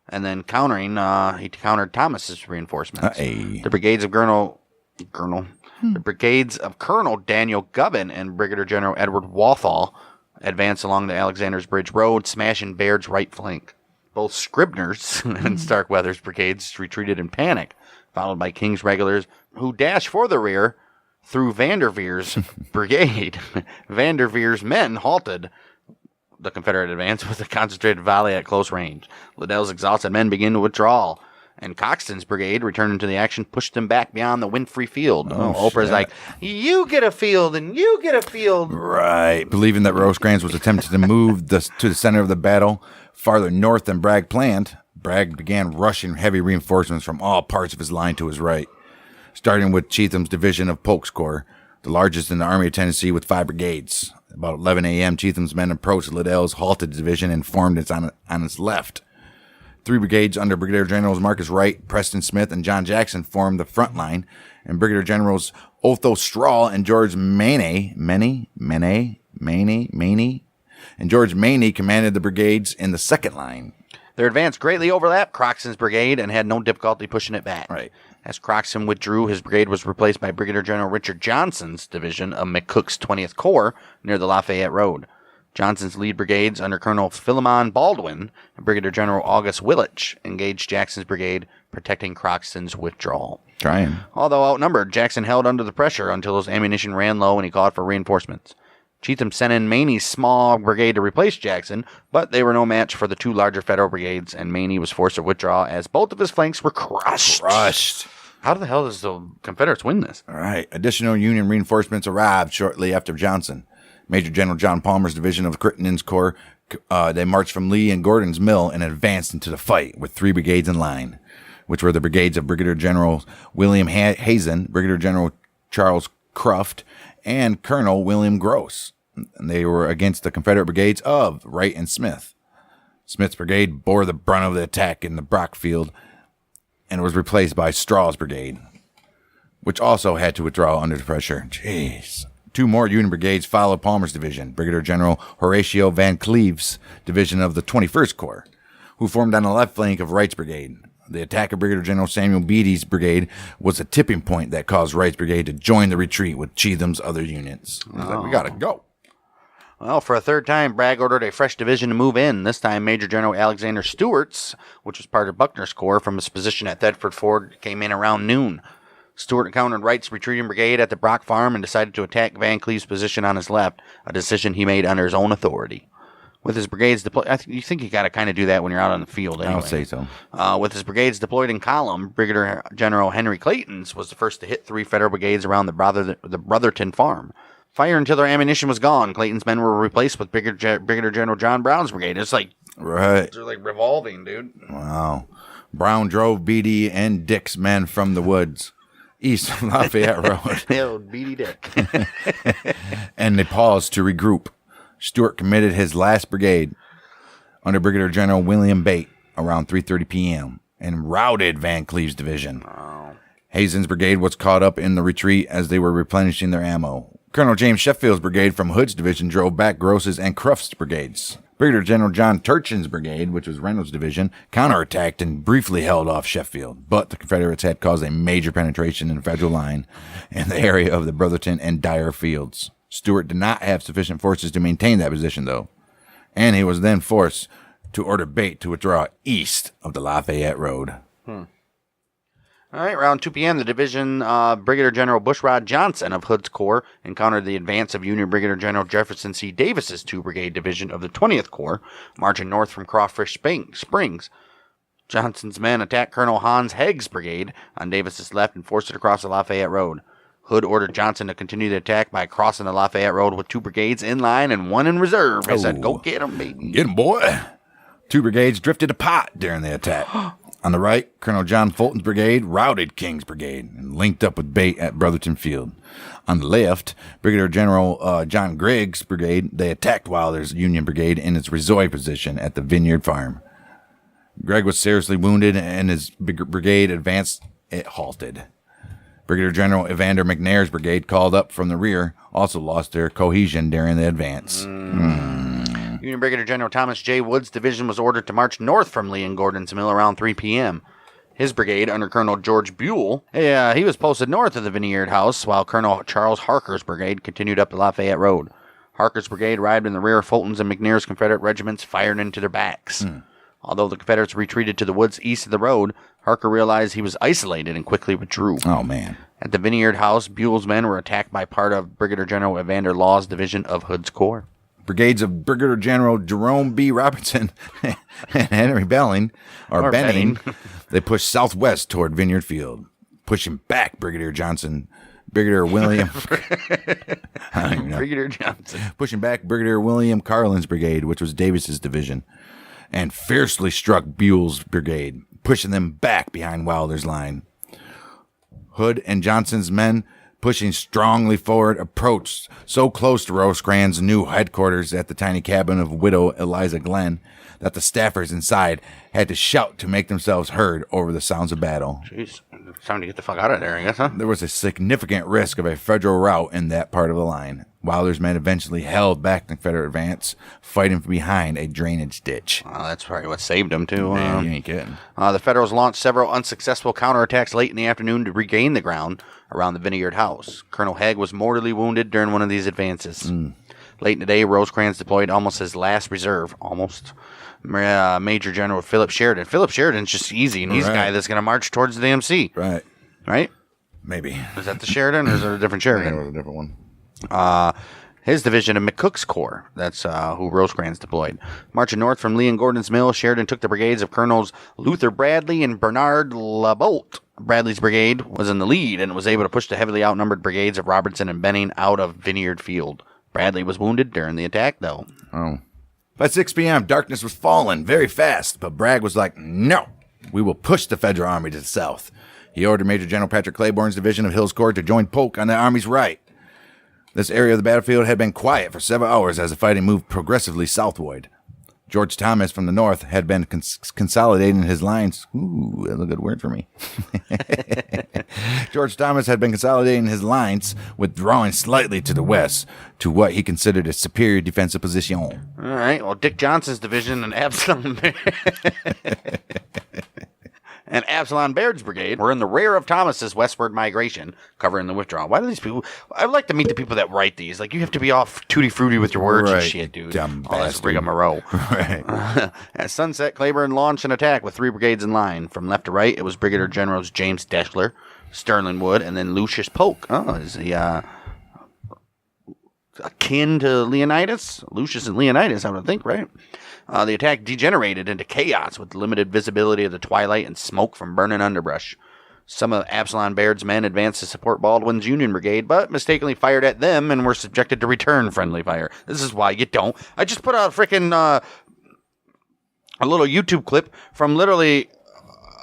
and then he countered Thomas's reinforcements. The brigades of the brigades of Colonel Daniel Gubbin and Brigadier General Edward Walthall advanced along the Alexander's Bridge Road, smashing Baird's right flank. Both Scribner's and Starkweather's brigades retreated in panic, followed by King's regulars, who dashed for the rear through Vanderveer's brigade. Vanderveer's men halted the Confederate advance with a concentrated volley at close range. Liddell's exhausted men began to withdraw, and Coxton's brigade, returning to the action, pushed them back beyond the Winfrey Field. Oh, Oprah's shit. like, you get a field and you get a field. Right. Believing that Rosecrans was attempting to move to the center of the battle farther north than Bragg planned, Bragg began rushing heavy reinforcements from all parts of his line to his right, starting with Chetham's division of Polk's Corps, the largest in the Army of Tennessee with 5 brigades. About 11 a.m., Chetham's men approached Liddell's halted division and formed it on its left. 3 brigades under Brigadier Generals Marcus Wright, Preston Smith, and John Jackson formed the front line, and Brigadier Generals Otho Strahl and George Maney commanded the brigades in the second line. Their advance greatly overlapped Croxton's brigade and had no difficulty pushing it back. Right. As Croxton withdrew, his brigade was replaced by Brigadier General Richard Johnson's division of McCook's 20th Corps near the Lafayette Road. Johnson's lead brigades under Colonel Philemon Baldwin and Brigadier General August Willich engaged Jackson's brigade, protecting Croxton's withdrawal. Trying. Although outnumbered, Jackson held under the pressure until his ammunition ran low and he called for reinforcements. Cheatham sent in Maney's small brigade to replace Jackson, but they were no match for the 2 larger Federal brigades, and Maney was forced to withdraw as both of his flanks were crushed. How the hell does the Confederates win this? All right. Additional Union reinforcements arrived shortly after Johnson. Major General John Palmer's division of Crittenden's Corps, they marched from Lee and Gordon's Mill and advanced into the fight with 3 brigades in line, which were the brigades of Brigadier General William Hazen, Brigadier General Charles Cruft, and Colonel William Gross. And they were against the Confederate brigades of Wright and Smith. Smith's brigade bore the brunt of the attack in the Brock Field and was replaced by Straw's brigade, which also had to withdraw under the pressure. Jeez. 2 more Union brigades followed Palmer's division, Brigadier General Horatio Van Cleve's division of the 21st Corps, who formed on the left flank of Wright's brigade. The attack of Brigadier General Samuel Beatty's brigade was a tipping point that caused Wright's brigade to join the retreat with Chetham's other units. Like, we gotta go. Well, for a third time, Bragg ordered a fresh division to move in. This time, Major General Alexander Stewart's, which was part of Buckner's Corps, from his position at Thetford Ford, came in around noon. Stewart encountered Wright's retreating brigade at the Brock Farm and decided to attack Van Cleve's position on his left, a decision he made under his own authority. With his brigades deployed, you think you got to kind of do that when you're out on the field anyway. I would say so. With his brigades deployed in column, Brigadier General Henry Clayton's was the first to hit 3 Federal brigades around the Brotherton Farm. Fire until their ammunition was gone. Clayton's men were replaced with Brigadier General John Brown's brigade. It's like, right. They're like revolving, dude. Wow. Brown drove Beatty and Dick's men from the woods east of Lafayette Road. Old Beatty Dick. And they paused to regroup. Stewart committed his last brigade under Brigadier General William Bate around 3:30 p.m. and routed Van Cleve's division. Wow. Hazen's brigade was caught up in the retreat as they were replenishing their ammo. Colonel James Sheffield's brigade from Hood's division drove back Gross's and Cruft's brigades. Brigadier General John Turchin's brigade, which was Reynolds' division, counterattacked and briefly held off Sheffield, but the Confederates had caused a major penetration in the Federal line in the area of the Brotherton and Dyer fields. Stewart did not have sufficient forces to maintain that position, though, and he was then forced to order Bate to withdraw east of the Lafayette Road. All right, around 2 p.m., the division Brigadier General Bushrod Johnson of Hood's Corps encountered the advance of Union Brigadier General Jefferson C. Davis's 2-brigade division of the 20th Corps, marching north from Crawfish Springs. Johnson's men attacked Colonel Hans Hegg's brigade on Davis's left and forced it across the Lafayette Road. Hood ordered Johnson to continue the attack by crossing the Lafayette Road with 2 brigades in line and 1 in reserve. He said, go get 'em, baby. Get 'em, boy. 2 brigades drifted apart during the attack. On the right, Colonel John Fulton's brigade routed King's brigade and linked up with Bate at Brotherton Field. On the left, Brigadier General John Gregg's brigade, they attacked Wilder's Union brigade in its reserve position at the Vineyard Farm. Gregg was seriously wounded and his brigade advanced. It halted. Brigadier General Evander McNair's brigade, called up from the rear, also lost their cohesion during the advance. Union Brigadier General Thomas J. Wood's division was ordered to march north from Lee and Gordon's Mill around 3 p.m. His brigade, under Colonel George Buell, he was posted north of the Vineyard House, while Colonel Charles Harker's brigade continued up the Lafayette Road. Harker's brigade arrived in the rear of Fulton's and McNair's Confederate regiments, fired into their backs. Although the Confederates retreated to the woods east of the road, Harker realized he was isolated and quickly withdrew. Oh, man. At the Vineyard House, Buell's men were attacked by part of Brigadier General Evander Law's division of Hood's Corps. Brigades of Brigadier General Jerome B. Robertson and Henry Benning, they pushed southwest toward Vineyard Field, pushing back Brigadier William. I don't even know. Brigadier Johnson. Pushing back Brigadier William Carlin's brigade, which was Davis's division, and fiercely struck Buell's brigade, pushing them back behind Wilder's line. Hood and Johnson's men, pushing strongly forward, approached so close to Rosecrans' new headquarters at the tiny cabin of widow Eliza Glenn that the staffers inside had to shout to make themselves heard over the sounds of battle. Jeez, it's time to get the fuck out of there, I guess, huh? There was a significant risk of a federal rout in that part of the line. Wilder's men eventually held back the Confederate advance, fighting from behind a drainage ditch. That's probably what saved them, too. Man, you ain't kidding. The Federals launched several unsuccessful counterattacks late in the afternoon to regain the ground around the Vineyard House. Colonel Haig was mortally wounded during one of these advances. Late in the day, Rosecrans deployed almost his last reserve, Major General Philip Sheridan. Philip Sheridan's just easy, and he's the guy that's going to march towards the DMC. Right? Maybe. Is that the Sheridan, or is it a different Sheridan? It was a different one. His division of McCook's Corps, that's who Rosecrans deployed. Marching north from Lee and Gordon's Mill, Sheridan took the brigades of Colonels Luther Bradley and Bernard LaBolt. Bradley's brigade was in the lead and was able to push the heavily outnumbered brigades of Robertson and Benning out of Vineyard Field. Bradley was wounded during the attack, though. Oh. By 6 p.m., darkness was falling very fast, but Bragg was like, no, we will push the Federal Army to the south. He ordered Major General Patrick Claiborne's division of Hill's Corps to join Polk on the Army's right. This area of the battlefield had been quiet for several hours as the fighting moved progressively southward. George Thomas from the north had been consolidating his lines. Ooh, that's a good word for me. George Thomas had been consolidating his lines, withdrawing slightly to the west to what he considered a superior defensive position. All right. Well, Dick Johnson's division and Absalom Baird's brigade were in the rear of Thomas's westward migration, covering the withdrawal. Why do these people... I'd like to meet the people that write these. Like, you have to be all tutti-frutti with your words and shit, dude. Dumb all this rigmarole. Right. At sunset, Claiborne launched an attack with 3 brigades in line. From left to right, it was Brigadier Generals James Deschler, Sterling Wood, and then Lucius Polk. Oh, is he akin to Leonidas? Lucius and Leonidas, I would think, right? The attack degenerated into chaos with limited visibility of the twilight and smoke from burning underbrush. Some of Absalom Baird's men advanced to support Baldwin's Union Brigade, but mistakenly fired at them and were subjected to return friendly fire. This is why you don't. I just put out a little YouTube clip from literally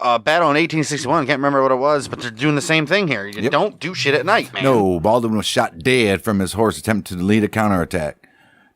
a battle in 1861. Can't remember what it was, but they're doing the same thing here. You don't do shit at night, man. No, Baldwin was shot dead from his horse attempting to lead a counterattack.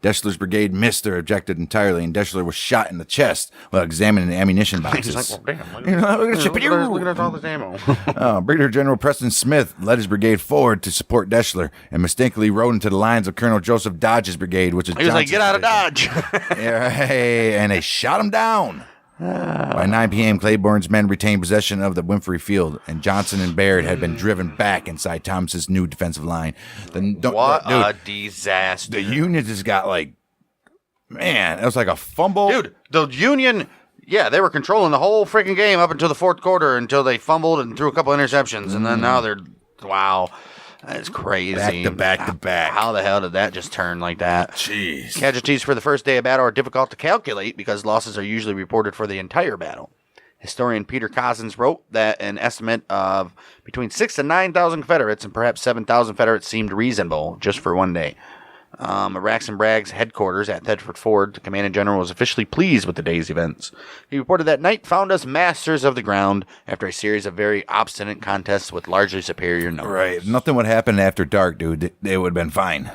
Deschler's brigade missed their objective entirely, and Deschler was shot in the chest while examining the ammunition boxes. He's like, well, damn. Look at all this ammo. Brigadier General Preston Smith led his brigade forward to support Deschler and mistakenly rode into the lines of Colonel Joseph Dodge's brigade, which is He was like, get out of Dodge. Yeah, hey, and they shot him down. By 9 p.m., Claiborne's men retained possession of the Winfrey Field, and Johnson and Baird had been driven back inside Thomas's new defensive line. What a disaster. The Union just got man, it was like a fumble. Dude, the Union, they were controlling the whole freaking game up until the fourth quarter until they fumbled and threw a couple interceptions, and then now they're, wow. That's crazy. Back to back. How the hell did that just turn like that? Jeez. Casualties for the first day of battle are difficult to calculate because losses are usually reported for the entire battle. Historian Peter Cozzens wrote that an estimate of between 6,000 and 9,000 Confederates and perhaps 7,000 Confederates seemed reasonable just for one day. Rax and Bragg's headquarters at Thetford Ford, the commanding general was officially pleased with the day's events. He reported that night found us masters of the ground after a series of very obstinate contests with largely superior numbers. Right. Nothing would happen after dark, dude. They would have been fine.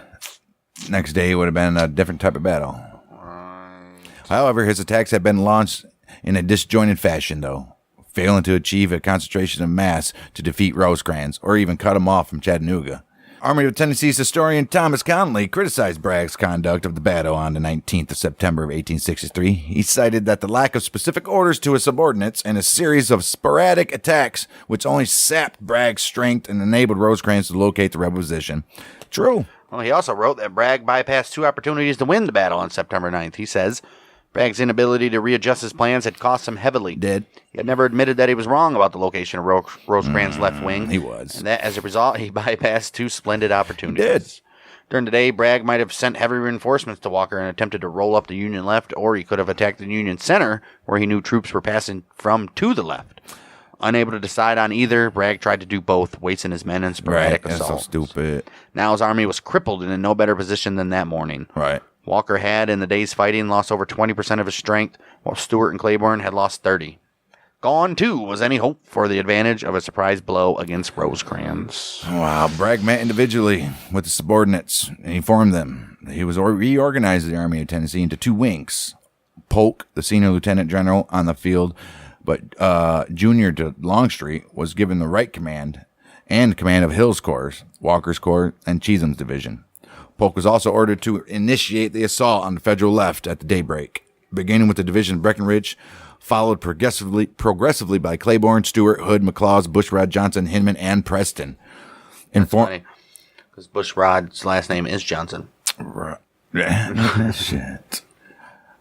Next day, it would have been a different type of battle. Right. However, his attacks had been launched in a disjointed fashion, though, failing to achieve a concentration of mass to defeat Rosecrans or even cut him off from Chattanooga. Army of Tennessee's historian Thomas Connolly criticized Bragg's conduct of the battle on the 19th of September of 1863. He cited that the lack of specific orders to his subordinates and a series of sporadic attacks which only sapped Bragg's strength and enabled Rosecrans to locate the rebel position. True. Well, he also wrote that Bragg bypassed 2 opportunities to win the battle on September 9th. He says, Bragg's inability to readjust his plans had cost him heavily. Did. He had never admitted that he was wrong about the location of Rosecrans' left wing. He was. And that, as a result, he bypassed 2 splendid opportunities. He did. During the day, Bragg might have sent heavy reinforcements to Walker and attempted to roll up the Union left, or he could have attacked the Union center, where he knew troops were passing from to the left. Unable to decide on either, Bragg tried to do both, wasting his men in sporadic That's assaults. so stupid. Now his army was crippled and in no better position than that morning. Right. Walker had, in the day's fighting, lost over 20% of his strength, while Stewart and Claiborne had lost 30. Gone, too, was any hope for the advantage of a surprise blow against Rosecrans. Wow. Bragg met individually with the subordinates, and he formed them. He was reorganized the Army of Tennessee into 2 wings. Polk, the senior lieutenant general on the field, but junior to Longstreet, was given the right command and command of Hill's Corps, Walker's Corps, and Cheatham's division. Polk was also ordered to initiate the assault on the Federal left at the daybreak, beginning with the division of Breckinridge, followed progressively by Claiborne, Stewart, Hood, McLaws, Bushrod, Johnson, Hinman, and Preston. Because Bushrod's last name is Johnson. Shit.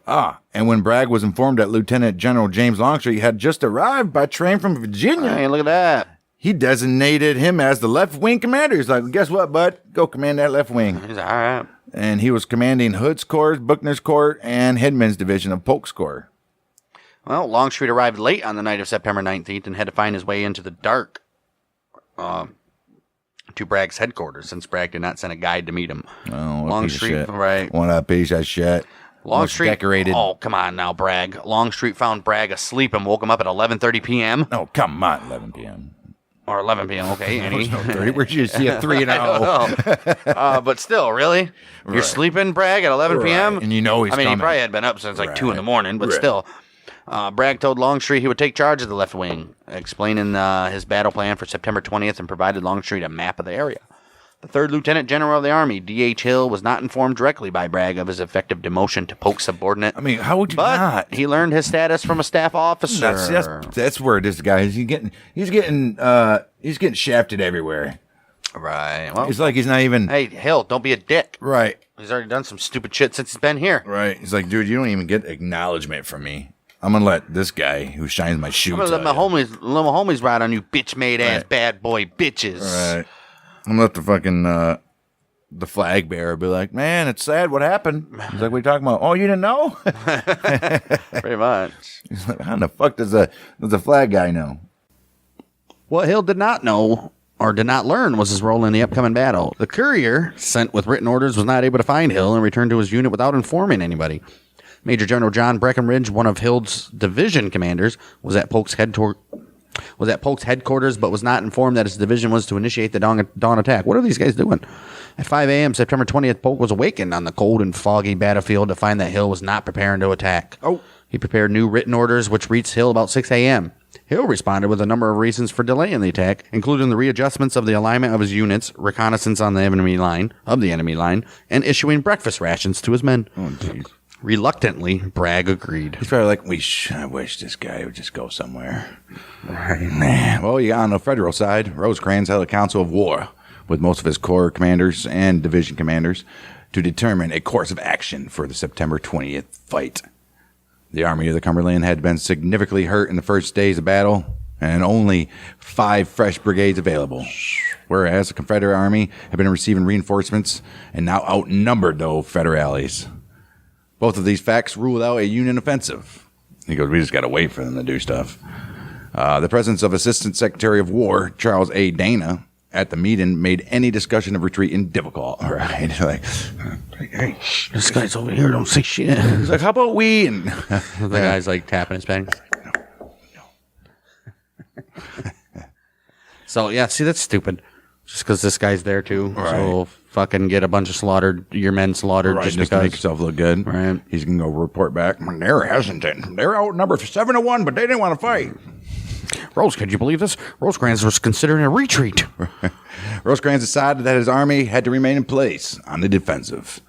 And when Bragg was informed that Lieutenant General James Longstreet had just arrived by train from Virginia, Hey, look at that. he designated him as the left wing commander. He's like, guess what, bud? Go command that left wing. He's like, all right. And he was commanding Hood's Corps, Buckner's Corps, and Hinman's division of Polk's Corps. Well, Longstreet arrived late on the night of September 19th and had to find his way into the dark to Bragg's headquarters, since Bragg did not send a guide to meet him. Oh, what Longstreet, piece of shit. right? What a piece of shit. Longstreet, decorated. Oh, come on now, Bragg. Longstreet found Bragg asleep and woke him up at 11:30 p.m. Oh, come on, 11 p.m. Or 11 p.m., okay, Annie. No 30. Where'd you see a 3 and Oh. But still, really? You're Right. sleeping, Bragg, at 11 p.m.? And you know he's I mean, coming. he probably had been up since like 2 in the Right. morning, but Right. still. Bragg told Longstreet he would take charge of the left wing, explaining his battle plan for September 20th, and provided Longstreet a map of the area. The 3rd Lieutenant General of the Army, D.H. Hill, was not informed directly by Bragg of his effective demotion to Polk's subordinate. I mean, how would you But not? he learned his status from a staff officer. That's where this guy is. He's getting shafted everywhere. Right. Well, It's like he's not even hey, Hill, don't be a dick. right. He's already done some stupid shit since he's been here. Right. He's like, dude, you don't even get acknowledgement from me. I'm gonna let this guy who shines my shoe. I'm gonna let my homies ride on you, bitch-made ass Right. bad boy bitches. Right. I'm gonna let the fucking the flag bearer be like, man, it's sad what happened. He's like, what are you talking about? Oh, you didn't know? Pretty much. He's like, how the fuck does the flag guy know? What Hill did not know or did not learn was his role in the upcoming battle. The courier, sent with written orders, was not able to find Hill and returned to his unit without informing anybody. Major General John Breckinridge, one of Hill's division commanders, was at Polk's headquarters, but was not informed that his division was to initiate the dawn attack. What are these guys doing? At 5 a.m., September 20th, Polk was awakened on the cold and foggy battlefield to find that Hill was not preparing to attack. Oh. He prepared new written orders, which reached Hill about 6 a.m. Hill responded with a number of reasons for delaying the attack, including the readjustments of the alignment of his units, reconnaissance on the enemy line, and issuing breakfast rations to his men. Oh, jeez. Reluctantly, Bragg agreed. He's probably like, I wish this guy would just go somewhere. Right. Man. Well, on the federal side, Rosecrans held a council of war with most of his corps commanders and division commanders to determine a course of action for the September 20th fight. The Army of the Cumberland had been significantly hurt in the first days of battle, and only 5 fresh brigades available, whereas the Confederate Army had been receiving reinforcements and now outnumbered the Federal allies. Both of these facts ruled out a Union offensive. He goes, we just got to wait for them to do stuff. The presence of Assistant Secretary of War Charles A. Dana at the meeting made any discussion of retreating difficult. Right? Like, hey, This guy's over here, don't say shit. he's like, how about we? And The guy's like tapping his pen. So, yeah, see, that's stupid. Just because this guy's there, too. Right. So, fucking get a bunch of your men slaughtered right, just just to because. make yourself look good. Right. He's gonna go report back. They're hesitant. They're outnumbered 7-1, but they didn't want to fight. Rose, could you believe this? Rosecrans was considering a retreat. Rosecrans decided that his army had to remain in place on the defensive.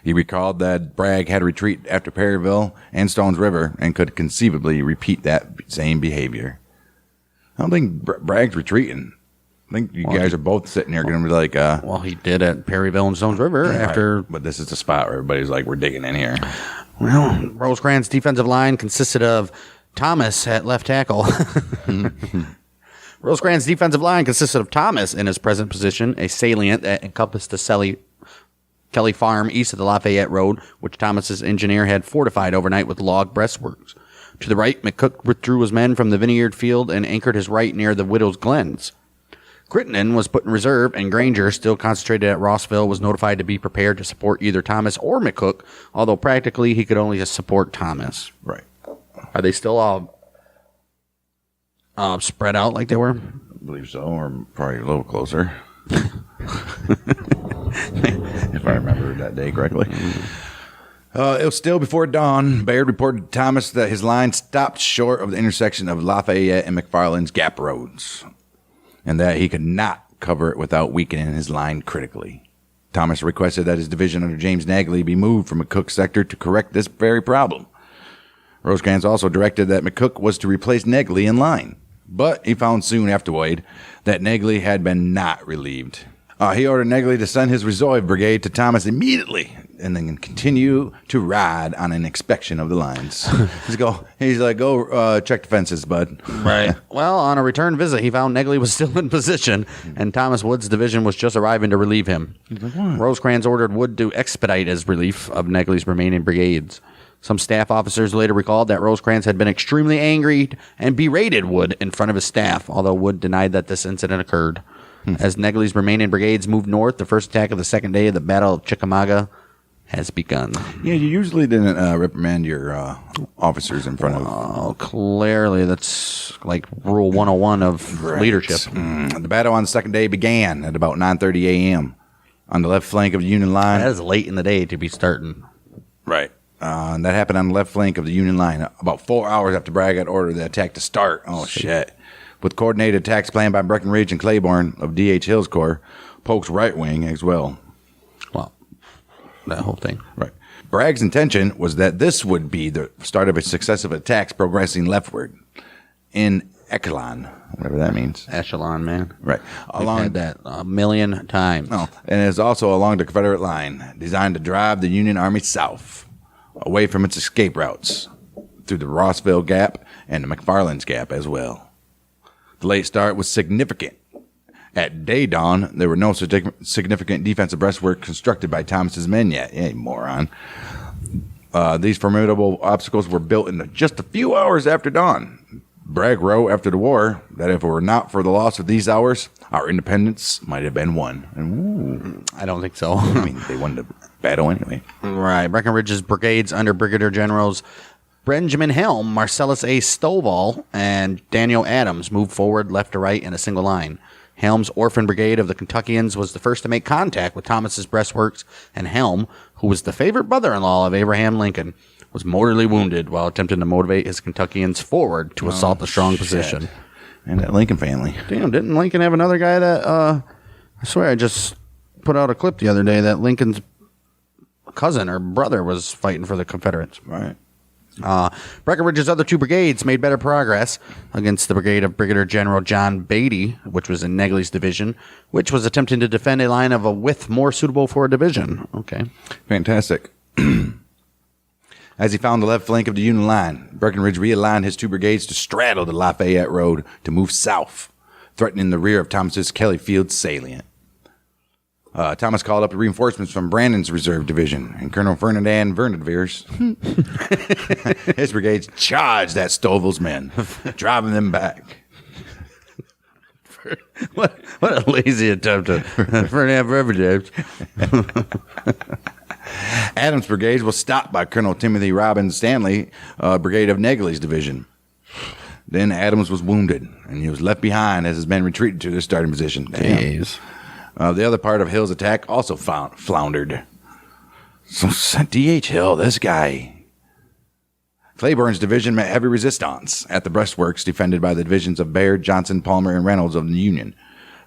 He recalled that Bragg had retreated after Perryville and Stones River and could conceivably repeat that same behavior. I don't think Bragg's retreating. I think you guys are both sitting here going to be like, Well, he did at Perryville and Stones River after. But this is the spot where everybody's like, we're digging in here. Well, Rosecrans' defensive line consisted of Thomas at left tackle. Rosecrans' defensive line consisted of Thomas in his present position, a salient that encompassed the Kelly Farm east of the Lafayette Road, which Thomas's engineer had fortified overnight with log breastworks. To the right, McCook withdrew his men from the Vineyard Field and anchored his right near the Widow's Glens. Crittenden was put in reserve, and Granger, still concentrated at Rossville, was notified to be prepared to support either Thomas or McCook, although practically he could only just support Thomas. Right. Are they still all spread out like they were? I believe so, or probably a little closer. If I remember that day correctly. It was still before dawn. Bayard reported to Thomas that his line stopped short of the intersection of Lafayette and McFarland's Gap Roads, and that he could not cover it without weakening his line critically. Thomas requested that his division under James Nagley be moved from McCook's sector to correct this very problem. Rosecrans also directed that McCook was to replace Nagley in line, but he found soon afterward that Nagley had been not relieved. He ordered Nagley to send his reserve brigade to Thomas immediately and then continue to ride on an inspection of the lines. He's like, go check the fences, bud. Right. Well, on a return visit, he found Nagley was still in position, and Thomas Wood's division was just arriving to relieve him. Rosecrans ordered Wood to expedite his relief of Nagley's remaining brigades. Some staff officers later recalled that Rosecrans had been extremely angry and berated Wood in front of his staff, although Wood denied that this incident occurred. As Nagley's remaining brigades moved north, the first attack of the second day of the Battle of Chickamauga has begun. Yeah, you usually didn't reprimand your officers in front of... Oh, clearly that's like Rule 101 of leadership. The battle on the second day began at about 9:30 a.m. on the left flank of the Union line. That is late in the day to be starting. Right. And that happened on the left flank of the Union line about 4 hours after Bragg had ordered the attack to start. Oh, shit. With coordinated attacks planned by Breckinridge and Claiborne of D.H. Hill's Corps, Polk's right wing as well. Well, that whole thing. Right. Bragg's intention was that this would be the start of a successive attacks progressing leftward in echelon, whatever that means. Echelon, man. Right. We've had that a million times. Oh, and it is also along the Confederate line, designed to drive the Union Army south, away from its escape routes, through the Rossville Gap and the McFarland's Gap as well. The late start was significant. At day dawn, there were no significant defensive breastwork constructed by Thomas's men yet. Yeah, you moron. These formidable obstacles were built in just a few hours after dawn. Bragg wrote after the war that if it were not for the loss of these hours, our independence might have been won. And I don't think so. I mean, they won the battle anyway. Right. Breckinridge's brigades under Brigadier Generals Benjamin Helm, Marcellus A. Stovall, and Daniel Adams moved forward left to right in a single line. Helm's Orphan Brigade of the Kentuckians was the first to make contact with Thomas's breastworks, and Helm, who was the favorite brother-in-law of Abraham Lincoln, was mortally wounded while attempting to motivate his Kentuckians forward to assault the strong position. And that Lincoln family. Damn, didn't Lincoln have another guy that, I swear I just put out a clip the other day that Lincoln's cousin or brother was fighting for the Confederates. Right. Breckinridge's other two brigades made better progress against the brigade of Brigadier General John Beatty, which was in Nagley's division, which was attempting to defend a line of a width more suitable for a division. Okay. Fantastic. As he found the left flank of the Union line, Breckinridge realigned his two brigades to straddle the Lafayette Road to move south, threatening the rear of Thomas's Kelly Field salient. Thomas called up reinforcements from Brandon's reserve division, and Colonel Ferdinand Verneveers, his brigades charged at Stovall's men, driving them back. What a lazy attempt at Ferdinand Verneveers. Adams' brigade was stopped by Colonel Timothy Robbins Stanley, brigade of Nagley's division. Then Adams was wounded, and he was left behind as his men retreated to their starting position. Jeez. The other part of Hill's attack also floundered. So D.H. Hill, this guy. Claiborne's division met heavy resistance at the breastworks defended by the divisions of Bayard, Johnson, Palmer, and Reynolds of the Union.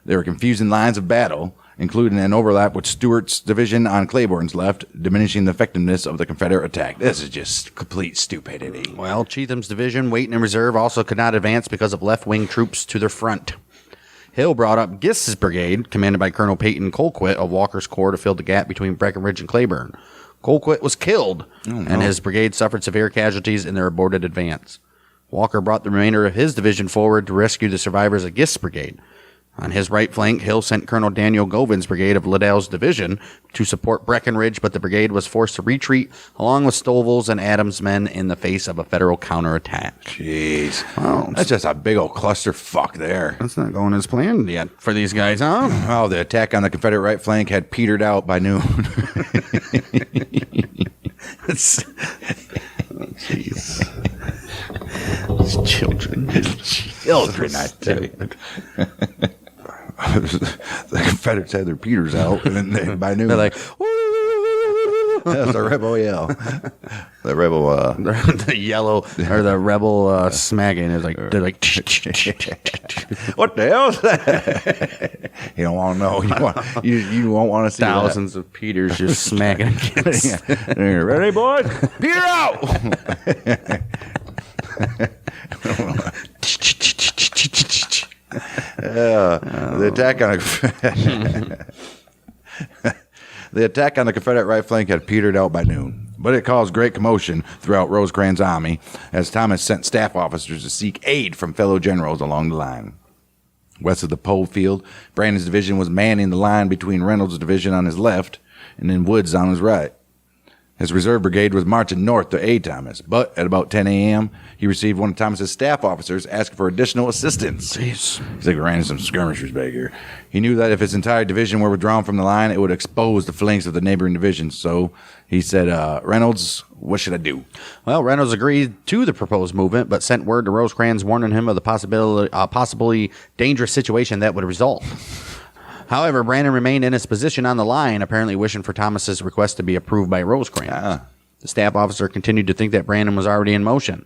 There were confusing lines of battle, including an overlap with Stewart's division on Claiborne's left, diminishing the effectiveness of the Confederate attack. This is just complete stupidity. Well, Chetham's division, waiting in reserve, also could not advance because of left-wing troops to their front. Hill brought up Gist's brigade, commanded by Colonel Peyton Colquitt of Walker's Corps, to fill the gap between Breckinridge and Claiborne. Colquitt was killed, and his brigade suffered severe casualties in their aborted advance. Walker brought the remainder of his division forward to rescue the survivors of Gist's brigade. On his right flank, Hill sent Colonel Daniel Govin's brigade of Liddell's division to support Breckinridge, but the brigade was forced to retreat along with Stovall's and Adams' men in the face of a federal counterattack. Jeez. Wow. That's just a big old clusterfuck there. That's not going as planned yet for these guys, huh? Oh, the attack on the Confederate right flank had petered out by noon. Jeez. These children. Children, I tell you. The Confederates had their peters out, and then by noon, They're like, that's the rebel yell. The rebel, the yellow or the rebel smacking is like, they're like, what the hell is that? You don't want to know. You won't want to see thousands of Peters just smacking against. that. Ready, boys? Peter out! The attack on the Confederate right flank had petered out by noon, but it caused great commotion throughout Rosecrans' army as Thomas sent staff officers to seek aid from fellow generals along the line. West of the Pole Field, Brandon's division was manning the line between Reynolds' division on his left and then Wood's on his right. His reserve brigade was marching north to aid Thomas, but at about 10 a.m., he received one of Thomas's staff officers asking for additional assistance. Jeez. He's like, we ran into some skirmishers back here. He knew that if his entire division were withdrawn from the line, it would expose the flanks of the neighboring divisions. So he said, Reynolds, what should I do? Well, Reynolds agreed to the proposed movement, but sent word to Rosecrans warning him of the possibly dangerous situation that would result. However, Brandon remained in his position on the line, apparently wishing for Thomas's request to be approved by Rosecrans. The staff officer continued to think that Brandon was already in motion.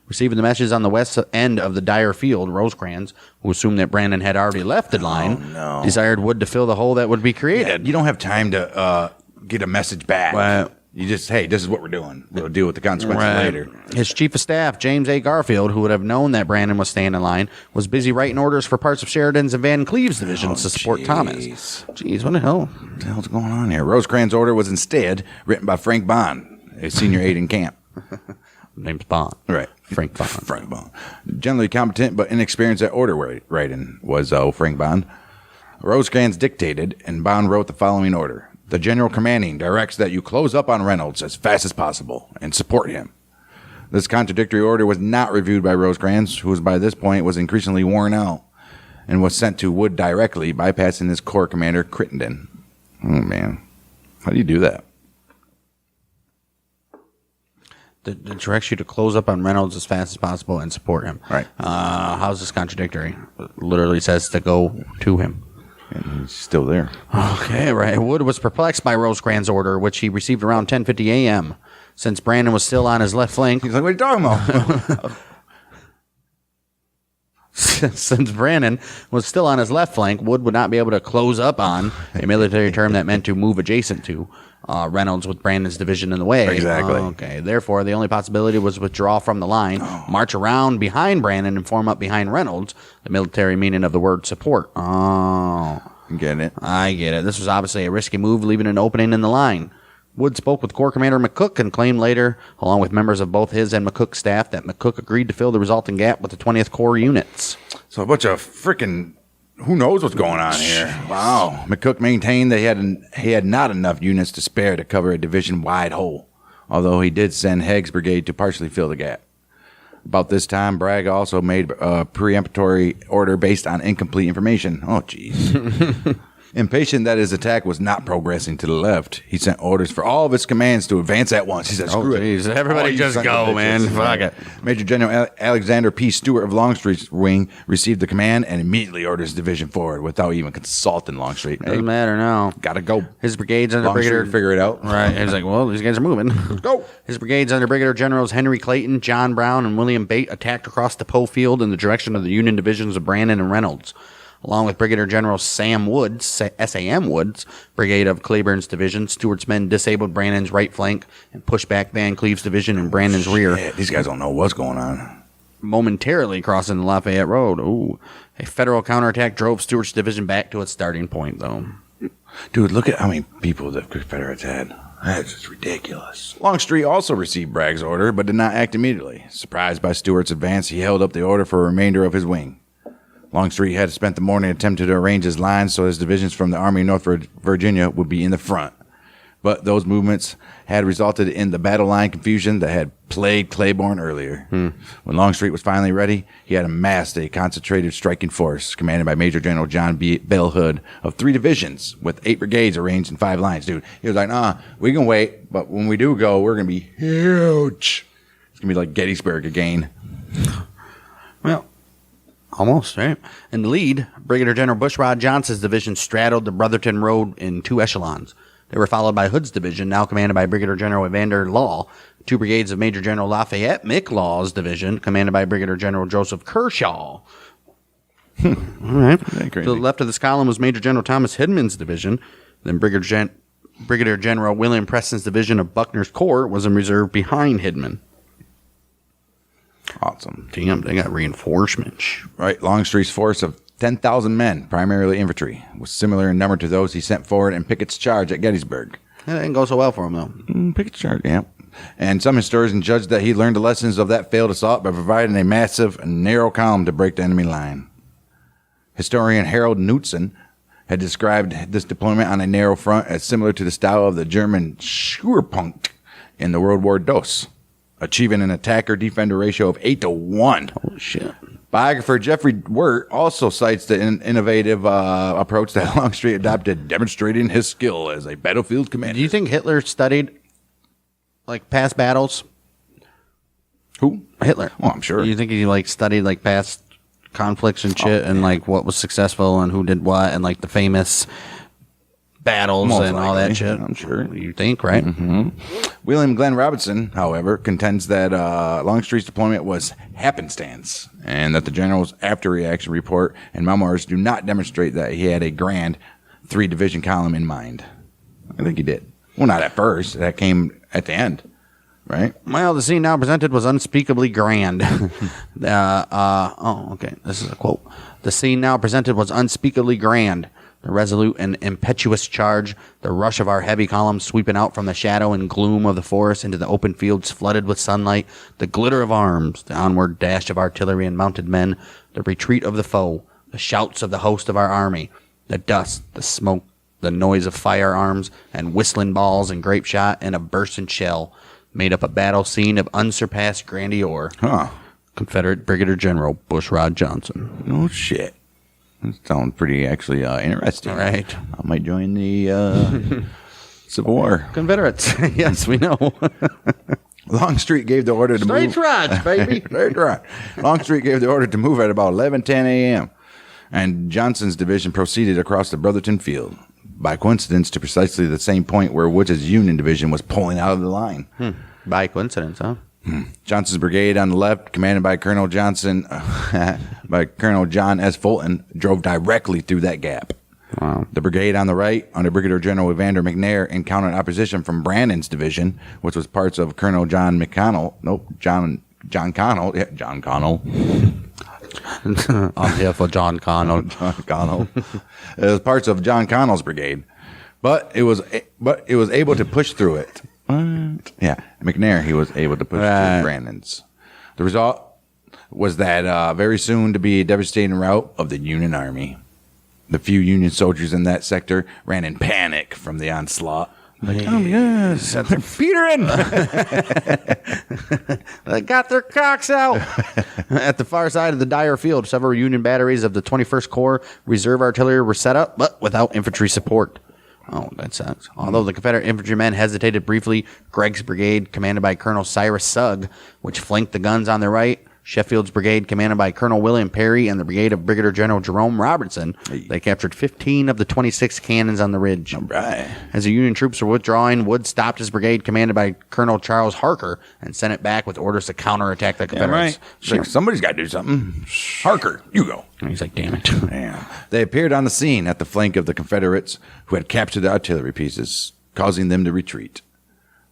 Receiving the message on the west end of the dire field, Rosecrans, who assumed that Brandon had already left the line, desired Wood to fill the hole that would be created. You don't have time to get a message back. Well, you just, hey, this is what we're doing. We'll deal with the consequences later. His chief of staff, James A. Garfield, who would have known that Brandon was staying in line, was busy writing orders for parts of Sheridan's and Van Cleve's divisions to support Thomas. Jeez, what the hell? What the hell's going on here? Rosecrans' order was instead written by Frank Bond, a senior aide in camp. Name's Bond. Right. Frank Bond. Frank Bond. Generally competent but inexperienced at order writing was Frank Bond. Rosecrans dictated, and Bond wrote the following order. The general commanding directs that you close up on Reynolds as fast as possible and support him. This contradictory order was not reviewed by Rosecrans, who by this point was increasingly worn out, and was sent to Wood directly, bypassing his corps commander, Crittenden. Oh, man. How do you do that? That directs you to close up on Reynolds as fast as possible and support him. Right. How's this contradictory? It literally says to go to him. And he's still there. Okay, right. Wood was perplexed by Rosecrans' order, which he received around 10:50 a.m. Since Brandon was still on his left flank. He's like, what are you talking about? Since Brandon was still on his left flank, Wood would not be able to close up on, a military term that meant to move adjacent to, Reynolds with Brandon's division in the way. Exactly. Okay. Therefore, the only possibility was withdraw from the line, march around behind Brandon, and form up behind Reynolds, the military meaning of the word support. Oh. I'm getting it. I get it. This was obviously a risky move, leaving an opening in the line. Wood spoke with Corps Commander McCook and claimed later, along with members of both his and McCook's staff, that McCook agreed to fill the resulting gap with the 20th Corps units. So a bunch of freaking, who knows what's going on here? Wow. McCook maintained that he had not enough units to spare to cover a division-wide hole, although he did send Haig's brigade to partially fill the gap. About this time, Bragg also made a preemptory order based on incomplete information. Oh, jeez. Impatient that his attack was not progressing to the left, he sent orders for all of his commands to advance at once. He said, screw it. Geez. Everybody All just you go, sons of man. bitches. Fuck it. Major General Alexander P. Stewart of Longstreet's wing received the command and immediately ordered his division forward without even consulting Longstreet. Doesn't matter now. Gotta go. His brigades under Longstreet Brigadier... would figure it out. Right. He's like, well, these guys are moving. Go. His brigades under Brigadier Generals Henry Clayton, John Brown, and William Bate attacked across the Po Field in the direction of the Union divisions of Brandon and Reynolds. Along with Brigadier General Sam Woods, S.A.M. Woods, brigade of Claiborne's division, Stewart's men disabled Brandon's right flank and pushed back Van Cleve's division in Brandon's rear. Shit, these guys don't know what's going on. Momentarily crossing the Lafayette Road. Ooh. A federal counterattack drove Stewart's division back to its starting point, though. Dude, look at how many people the Confederates had. That's just ridiculous. Longstreet also received Bragg's order, but did not act immediately. Surprised by Stewart's advance, he held up the order for a remainder of his wing. Longstreet had spent the morning attempting to arrange his lines so his divisions from the Army of North Virginia would be in the front. But those movements had resulted in the battle line confusion that had plagued Claiborne earlier. When Longstreet was finally ready, he had amassed a concentrated striking force commanded by Major General John Bell Hood of 3 divisions with 8 brigades arranged in 5 lines. Dude, he was like, we can wait, but when we do go, we're going to be huge. It's going to be like Gettysburg again. Well, almost, right? In the lead, Brigadier General Bushrod Johnson's division straddled the Brotherton Road in 2 echelons. They were followed by Hood's division, now commanded by Brigadier General Evander Law, 2 brigades of Major General Lafayette McLaw's division, commanded by Brigadier General Joseph Kershaw. All right. To the left of this column was Major General Thomas Hidman's division. Then Brigadier General William Preston's division of Buckner's Corps was in reserve behind Hidman. Awesome. Damn, they got reinforcements. Right. Longstreet's force of 10,000 men, primarily infantry, was similar in number to those he sent forward in Pickett's charge at Gettysburg. That didn't go so well for him, though. Pickett's charge, yeah. And some historians judged that he learned the lessons of that failed assault by providing a massive, narrow column to break the enemy line. Historian Harold Knudsen had described this deployment on a narrow front as similar to the style of the German Schwerpunkt in the World War II, achieving an attacker-defender ratio of 8-to-1. Oh, shit. Biographer Jeffrey Wirt also cites the innovative approach that Longstreet adopted, demonstrating his skill as a battlefield commander. Do you think Hitler studied, like, past battles? Who? Hitler. Oh, I'm sure. Do you think he, like, studied, like, past conflicts and shit and, like, what was successful and who did what and, like, the famous battles Most and all likely, that shit? I'm sure. You think, right? Mm-hmm. William Glenn Robinson, however, contends that Longstreet's deployment was happenstance and that the general's after-reaction report and memoirs do not demonstrate that he had a grand 3-division column in mind. I think he did. Well, not at first. That came at the end, right? Well, the scene now presented was unspeakably grand. Okay. This is a quote. The scene now presented was unspeakably grand. The resolute and impetuous charge, the rush of our heavy columns sweeping out from the shadow and gloom of the forest into the open fields flooded with sunlight, the glitter of arms, the onward dash of artillery and mounted men, the retreat of the foe, the shouts of the host of our army, the dust, the smoke, the noise of firearms and whistling balls and grape shot and a bursting shell made up a battle scene of unsurpassed grandeur. Confederate Brigadier General Bushrod Johnson. No shit. That sounds pretty actually interesting. All right. I might join the Civil War. Confederates. Yes, we know. Longstreet gave the order to move. Straight right, baby. Straight right. Longstreet gave the order to move at about 11:10 a.m. and Johnson's division proceeded across the Brotherton Field, by coincidence to precisely the same point where Woods' Union division was pulling out of the line. By coincidence, huh? Johnson's brigade on the left, commanded by Colonel John S. Fulton, drove directly through that gap. Wow. The brigade on the right, under Brigadier General Evander McNair, encountered opposition from Brandon's division, which was parts of Colonel John Connell. I'm here for John Connell. John Connell. It was parts of John Connell's brigade, but it was able to push through it. What? Yeah, McNair, he was able to push through Brandon's. The result was that very soon to be a devastating rout of the Union Army. The few Union soldiers in that sector ran in panic from the onslaught. Like, oh yes, they're Petering. They got their cocks out. At the far side of the Dyer Field, several Union batteries of the 21st Corps reserve artillery were set up, but without infantry support. Oh, that sucks. Although the Confederate infantrymen hesitated briefly, Gregg's brigade, commanded by Colonel Cyrus Sugg, which flanked the guns on their right, Sheffield's brigade, commanded by Colonel William Perry, and the brigade of Brigadier General Jerome Robertson, they captured 15 of the 26 cannons on the ridge. All right. As the Union troops were withdrawing, Wood stopped his brigade, commanded by Colonel Charles Harker, and sent it back with orders to counterattack the Confederates. Right. Somebody's got to do something. Harker, you go. And he's like, damn it. Damn. They appeared on the scene at the flank of the Confederates, who had captured the artillery pieces, causing them to retreat.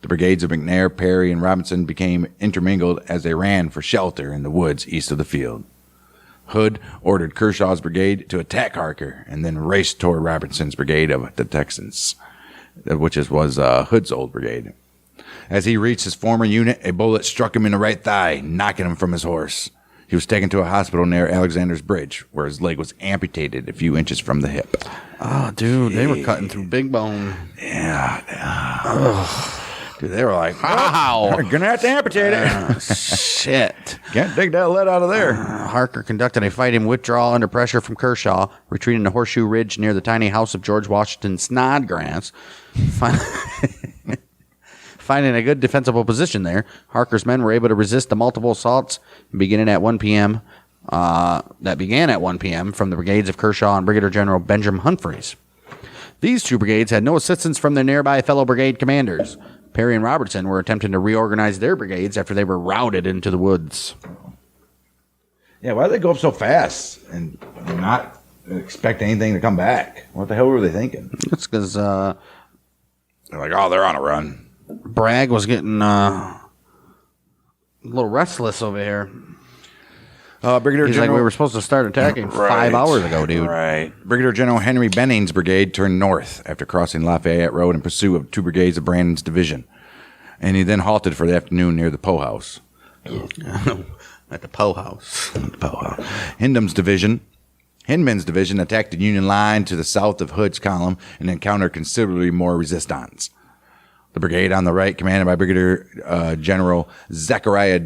The brigades of McNair, Perry, and Robinson became intermingled as they ran for shelter in the woods east of the field. Hood ordered Kershaw's brigade to attack Harker and then raced toward Robinson's brigade of the Texans, which was Hood's old brigade. As he reached his former unit, a bullet struck him in the right thigh, knocking him from his horse. He was taken to a hospital near Alexander's Bridge, where his leg was amputated a few inches from the hip. Oh, dude, they were cutting through big bone. Yeah. Dude, they were like, wow. We're going to have to amputate it. Shit. Can't take that lead out of there. Harker conducted a fighting withdrawal under pressure from Kershaw, retreating to Horseshoe Ridge near the tiny house of George Washington Snodgrass. Finding a good defensible position there, Harker's men were able to resist the multiple assaults beginning at 1 p.m. That began at 1 p.m. from the brigades of Kershaw and Brigadier General Benjamin Humphreys. These two brigades had no assistance from their nearby fellow brigade commanders. Perry and Robertson were attempting to reorganize their brigades after they were routed into the woods. Yeah, why did they go up so fast and not expect anything to come back? What the hell were they thinking? That's because They're like, oh, they're on a run. Bragg was getting a little restless over here. Brigadier He's General, like, we were supposed to start attacking 5 hours ago, dude. Right. Brigadier General Henry Benning's brigade turned north after crossing Lafayette Road in pursuit of 2 brigades of Brandon's division. And he then halted for the afternoon near the Poe House. At the Poe House. Hindman's division attacked the Union line to the south of Hood's column and encountered considerably more resistance. The brigade on the right, commanded by Brigadier General Zechariah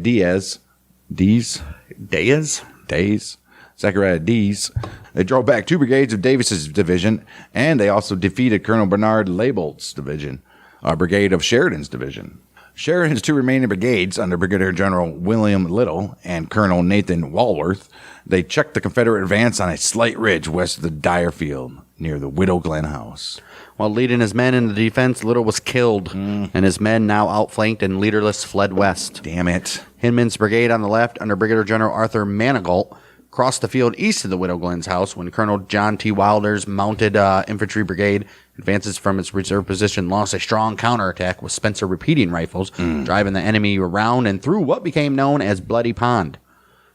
Zechariah Dees. They drove back 2 brigades of Davis's division, and they also defeated Colonel Bernard Labold's division, a brigade of Sheridan's division. Sheridan's 2 remaining brigades, under Brigadier General William Little and Colonel Nathan Walworth, they checked the Confederate advance on a slight ridge west of the Dyer Field, near the Widow Glen House. While leading his men in the defense, Little was killed, and his men, now outflanked and leaderless, fled west. Damn it. Hindman's brigade on the left, under Brigadier General Arthur Manigault, crossed the field east of the Widow Glen's house when Colonel John T. Wilder's mounted infantry brigade advances from its reserve position launched a strong counterattack with Spencer repeating rifles, driving the enemy around and through what became known as Bloody Pond.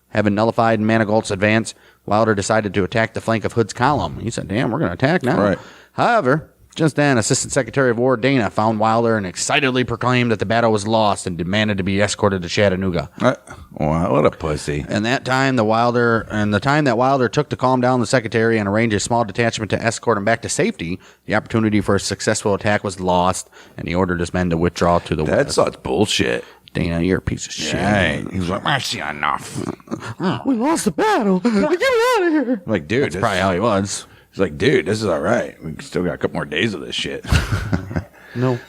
Having nullified Manigault's advance, Wilder decided to attack the flank of Hood's column. He said, damn, we're going to attack now. Right. However, just then, Assistant Secretary of War Dana found Wilder and excitedly proclaimed that the battle was lost and demanded to be escorted to Chattanooga. Wow, what a pussy. And the time that Wilder took to calm down the secretary and arrange a small detachment to escort him back to safety, the opportunity for a successful attack was lost, and he ordered his men to withdraw to the west. That's such bullshit. Dana, you're a piece of shit. Right. He was like, I see enough. We lost the battle. Get me out of here. Like, dude. That's probably how he was. He's like, dude, this is all right. We still got a couple more days of this shit. No.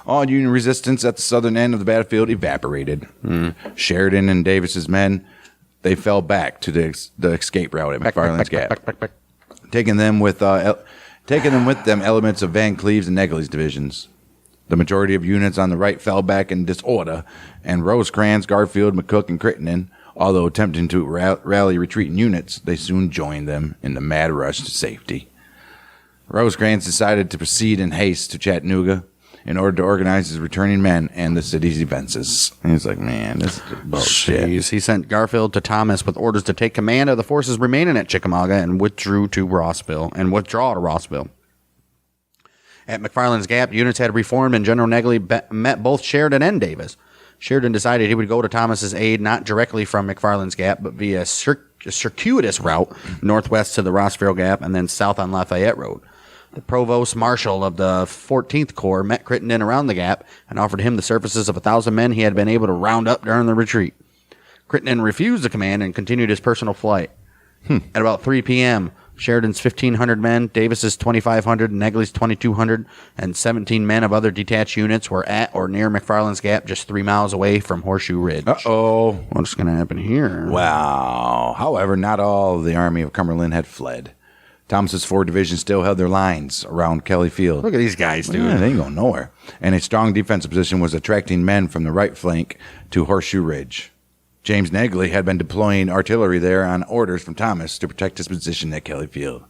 All Union resistance at the southern end of the battlefield evaporated. Sheridan and Davis's men, they fell back to the escape route at McFarland's Gap, taking them with them elements of Van Cleve's and Negley's divisions. The majority of units on the right fell back in disorder, and Rosecrans, Garfield, McCook, and Crittenden, although attempting to rally retreating units, they soon joined them in the mad rush to safety. Rosecrans decided to proceed in haste to Chattanooga in order to organize his returning men and the city's defenses. And he's like, man, this is bullshit. Jeez. He sent Garfield to Thomas with orders to take command of the forces remaining at Chickamauga and withdraw to Rossville. At McFarland's Gap, units had reformed, and General Negley met both Sheridan and Davis. Sheridan decided he would go to Thomas's aid not directly from McFarland's Gap, but via a circuitous route northwest to the Rossville Gap and then south on Lafayette Road. The provost marshal of the 14th Corps met Crittenden around the Gap and offered him the services of 1,000 men he had been able to round up during the retreat. Crittenden refused the command and continued his personal flight. At about 3 p.m., Sheridan's 1,500 men, Davis's 2,500, Negley's 2,200, and 17 men of other detached units were at or near McFarland's Gap, just 3 miles away from Horseshoe Ridge. Uh-oh. What's going to happen here? Wow. However, not all of the Army of Cumberland had fled. Thomas's 4 divisions still held their lines around Kelly Field. Look at these guys, dude. Yeah, they ain't going nowhere. And a strong defensive position was attracting men from the right flank to Horseshoe Ridge. James Negley had been deploying artillery there on orders from Thomas to protect his position at Kelly Field.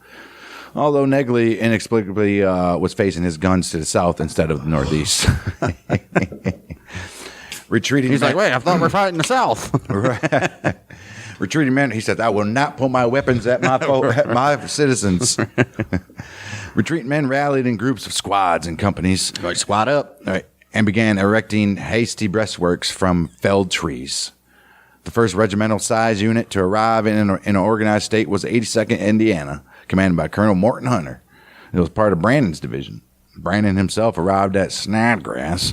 Although Negley inexplicably was facing his guns to the south instead of the northeast. Retreating He's men, like, wait, I thought we're fighting the south. Right. Retreating men, he said, I will not pull my weapons at my citizens. Retreating men rallied in groups of squads and companies. Right, squad up. Right, and began erecting hasty breastworks from felled trees. The first regimental-sized unit to arrive in an organized state was 82nd Indiana, commanded by Colonel Morton Hunter. It was part of Brandon's division. Brandon himself arrived at Snodgrass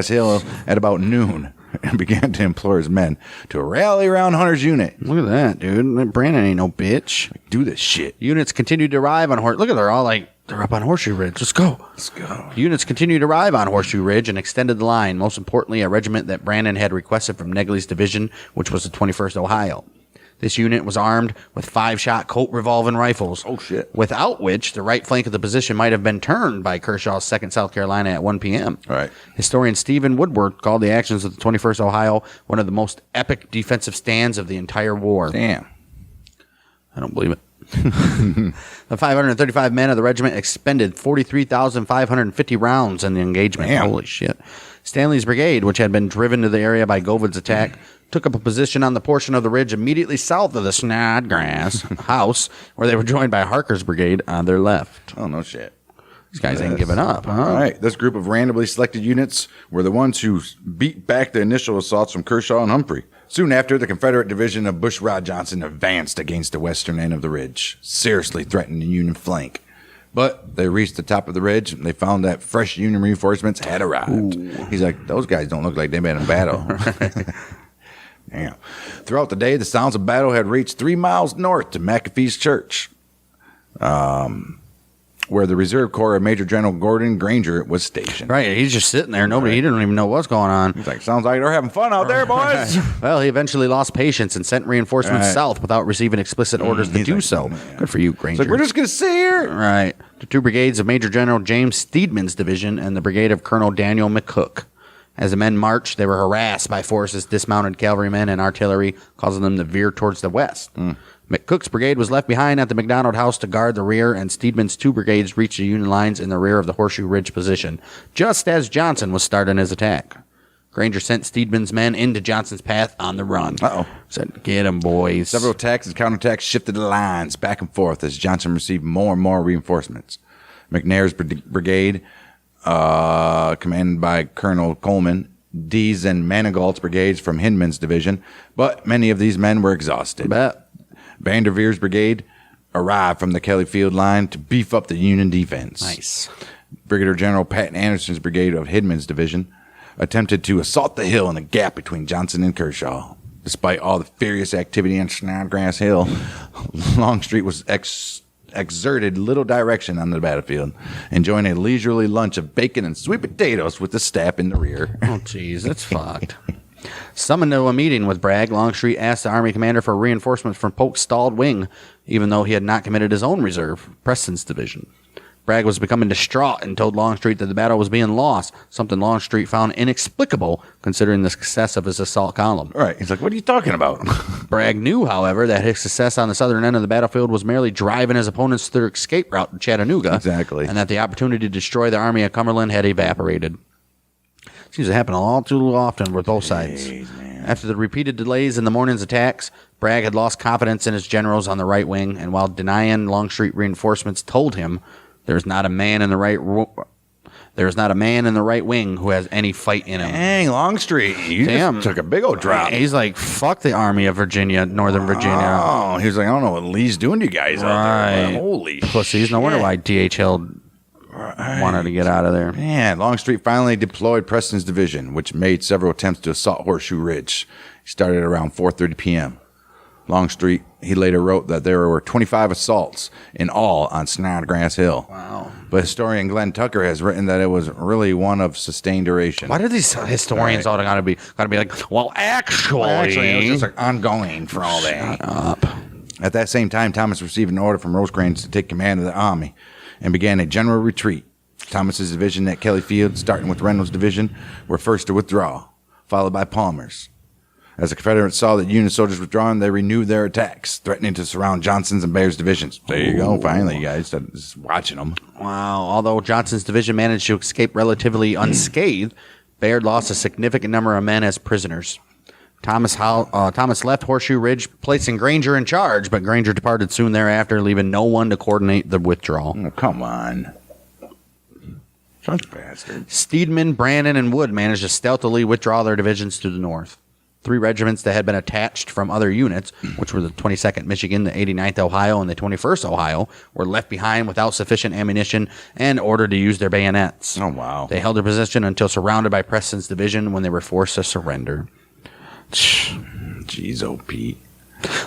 Hill at about noon and began to implore his men to rally around Hunter's unit. Look at that, dude. Brandon ain't no bitch. Do this shit. Units continued to arrive on Look at they're all like, they're up on Horseshoe Ridge. Let's go. Units continued to arrive on Horseshoe Ridge and extended the line. Most importantly, a regiment that Brandon had requested from Negley's division, which was the 21st Ohio. This unit was armed with 5-shot Colt revolving rifles. Oh, shit. Without which, the right flank of the position might have been turned by Kershaw's 2nd South Carolina at 1 p.m. Right. Historian Stephen Woodward called the actions of the 21st Ohio one of the most epic defensive stands of the entire war. Damn. I don't believe it. The 535 men of the regiment expended 43,550 rounds in the engagement. Damn. Holy shit. Stanley's brigade, which had been driven to the area by Govid's attack, took up a position on the portion of the ridge immediately south of the Snodgrass house, where they were joined by Harker's brigade on their left. Oh, no shit. These guys ain't giving up, huh? All right. This group of randomly selected units were the ones who beat back the initial assaults from Kershaw and Humphrey. Soon after, the Confederate division of Bushrod Johnson advanced against the western end of the ridge, seriously threatening the Union flank. But they reached the top of the ridge, and they found that fresh Union reinforcements had arrived. Ooh. He's like, those guys don't look like they've been in battle. Damn. Throughout the day, the sounds of battle had reached 3 miles north to McAfee's Church, where the Reserve Corps of Major General Gordon Granger was stationed. Right, he's just sitting there. He didn't even know what's going on. He's like, sounds like they're having fun out there, boys. Well, he eventually lost patience and sent reinforcements south without receiving explicit orders to do so. Man. Good for you, Granger. It's like, we're just going to sit here. Right. The 2 brigades of Major General James Steedman's division and the brigade of Colonel Daniel McCook. As the men marched, they were harassed by Forrest's dismounted cavalrymen and artillery, causing them to veer towards the west. McCook's brigade was left behind at the McDonald House to guard the rear, and Steedman's 2 brigades reached the Union lines in the rear of the Horseshoe Ridge position, just as Johnson was starting his attack. Granger sent Steedman's men into Johnson's path on the run. Said, get 'em, boys. Several attacks and counterattacks shifted the lines back and forth as Johnson received more and more reinforcements. McNair's brigade, commanded by Colonel Coleman, Dees and Manigault's brigades from Hindman's division, but many of these men were exhausted. Vanderveer's brigade arrived from the Kelly Field line to beef up the Union defense. Nice. Brigadier General Patton Anderson's brigade of Hindman's division attempted to assault the hill in the gap between Johnson and Kershaw. Despite all the furious activity on Snodgrass Hill, Longstreet was exerted little direction on the battlefield, enjoying a leisurely lunch of bacon and sweet potatoes with the staff in the rear. Oh, jeez, that's fucked. Summoned to a meeting with Bragg, Longstreet asked the Army commander for reinforcements from Polk's stalled wing, even though he had not committed his own reserve, Preston's division. Bragg was becoming distraught and told Longstreet that the battle was being lost, something Longstreet found inexplicable considering the success of his assault column. Right. He's like, what are you talking about? Bragg knew, however, that his success on the southern end of the battlefield was merely driving his opponents to their escape route to Chattanooga. Exactly. And that the opportunity to destroy the Army of Cumberland had evaporated. Seems to happen all too often with both sides. Man. After the repeated delays in the morning's attacks, Bragg had lost confidence in his generals on the right wing, and while denying Longstreet reinforcements told him there's not a man in the right wing who has any fight in him. Dang, Longstreet, you just took a big old drop. He's like, fuck the Army of Virginia, Northern Virginia. Oh, he's like, I don't know what Lee's doing to you guys out there. Holy pussies. No wonder why DHL wanted to get out of there. Man, Longstreet finally deployed Preston's division, which made several attempts to assault Horseshoe Ridge. He started around 4:30 p.m. Longstreet, he later wrote that there were 25 assaults in all on Snodgrass Hill. Wow. But historian Glenn Tucker has written that it was really one of sustained duration. Why do these historians all gotta be like, well, actually it was just like ongoing for all that. Shut up. At that same time, Thomas received an order from Rosecrans to take command of the army and began a general retreat. Thomas's division at Kelly Field, starting with Reynolds' division, were first to withdraw, followed by Palmer's. As the Confederates saw that Union soldiers withdrawing, they renewed their attacks, threatening to surround Johnson's and Bayard's divisions. There you go. Finally, you guys, just watching them. Wow. Although Johnson's division managed to escape relatively unscathed, Bayard lost a significant number of men as prisoners. Thomas left Horseshoe Ridge, placing Granger in charge, but Granger departed soon thereafter, leaving no one to coordinate the withdrawal. Oh, come on. Such bastard. Steedman, Brannan, and Wood managed to stealthily withdraw their divisions to the north. 3 regiments that had been attached from other units, which were the 22nd Michigan, the 89th Ohio, and the 21st Ohio, were left behind without sufficient ammunition and ordered to use their bayonets. Oh, wow. They held their position until surrounded by Preston's division when they were forced to surrender. Jeez, oh, Pete.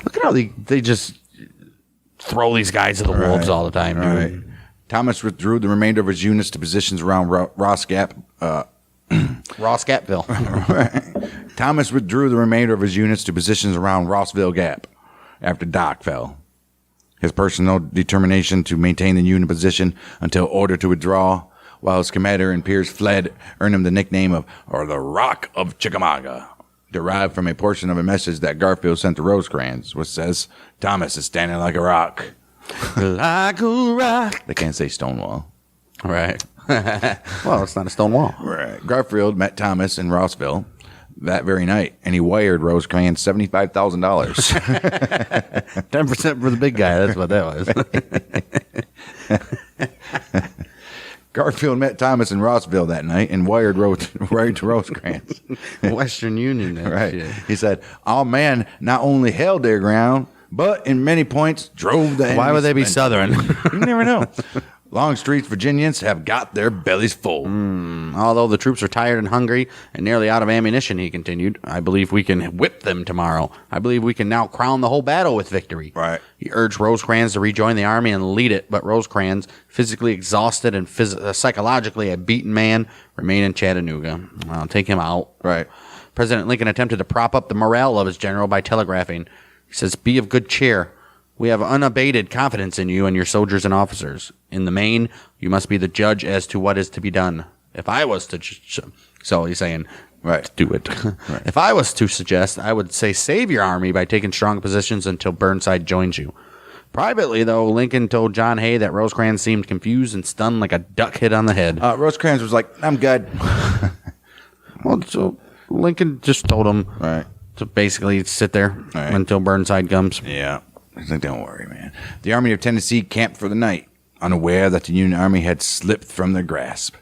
Look at how they just throw these guys to the wolves all the time, dude. Right. Thomas withdrew the remainder of his units to positions around Ross Gap. Rossgapville. Thomas withdrew the remainder of his units to positions around Rossville Gap after Doc fell. His personal determination to maintain the Union position until ordered to withdraw, while his commander and peers fled, earned him the nickname of the Rock of Chickamauga, derived from a portion of a message that Garfield sent to Rosecrans, which says, "Thomas is standing like a rock." Like a rock. They can't say Stonewall. Right. Well, it's not a stone wall. Right. Garfield met Thomas in Rossville that very night, and he wired Rosecrans $75,000. 10% for the big guy. That's what that was. Garfield met Thomas in Rossville that night and wired to Rosecrans. Western Union. Right. Shit. He said, "Our men not only held their ground, but in many points drove the enemy." Why would they be Southern? You never know. Longstreet's Virginians have got their bellies full. Although the troops are tired and hungry and nearly out of ammunition, he continued, "I believe we can whip them tomorrow. I believe we can now crown the whole battle with victory." Right. He urged Rosecrans to rejoin the army and lead it, but Rosecrans, physically exhausted and psychologically a beaten man, remained in Chattanooga. I'll take him out. Right. President Lincoln attempted to prop up the morale of his general by telegraphing. He says, "Be of good cheer. We have unabated confidence in you and your soldiers and officers. In the main, you must be the judge as to what is to be done. If I was to..." So he's saying, Right. do it. Right. "If I was to suggest, I would say save your army by taking strong positions until Burnside joins you." Privately, though, Lincoln told John Hay that Rosecrans seemed confused and stunned like a duck hit on the head. Rosecrans was like, "I'm good." Well, so Lincoln just told him Right. to basically sit there Right. until Burnside comes. Yeah. He's like, "Don't worry, man." The Army of Tennessee camped for the night, unaware that the Union Army had slipped from their grasp.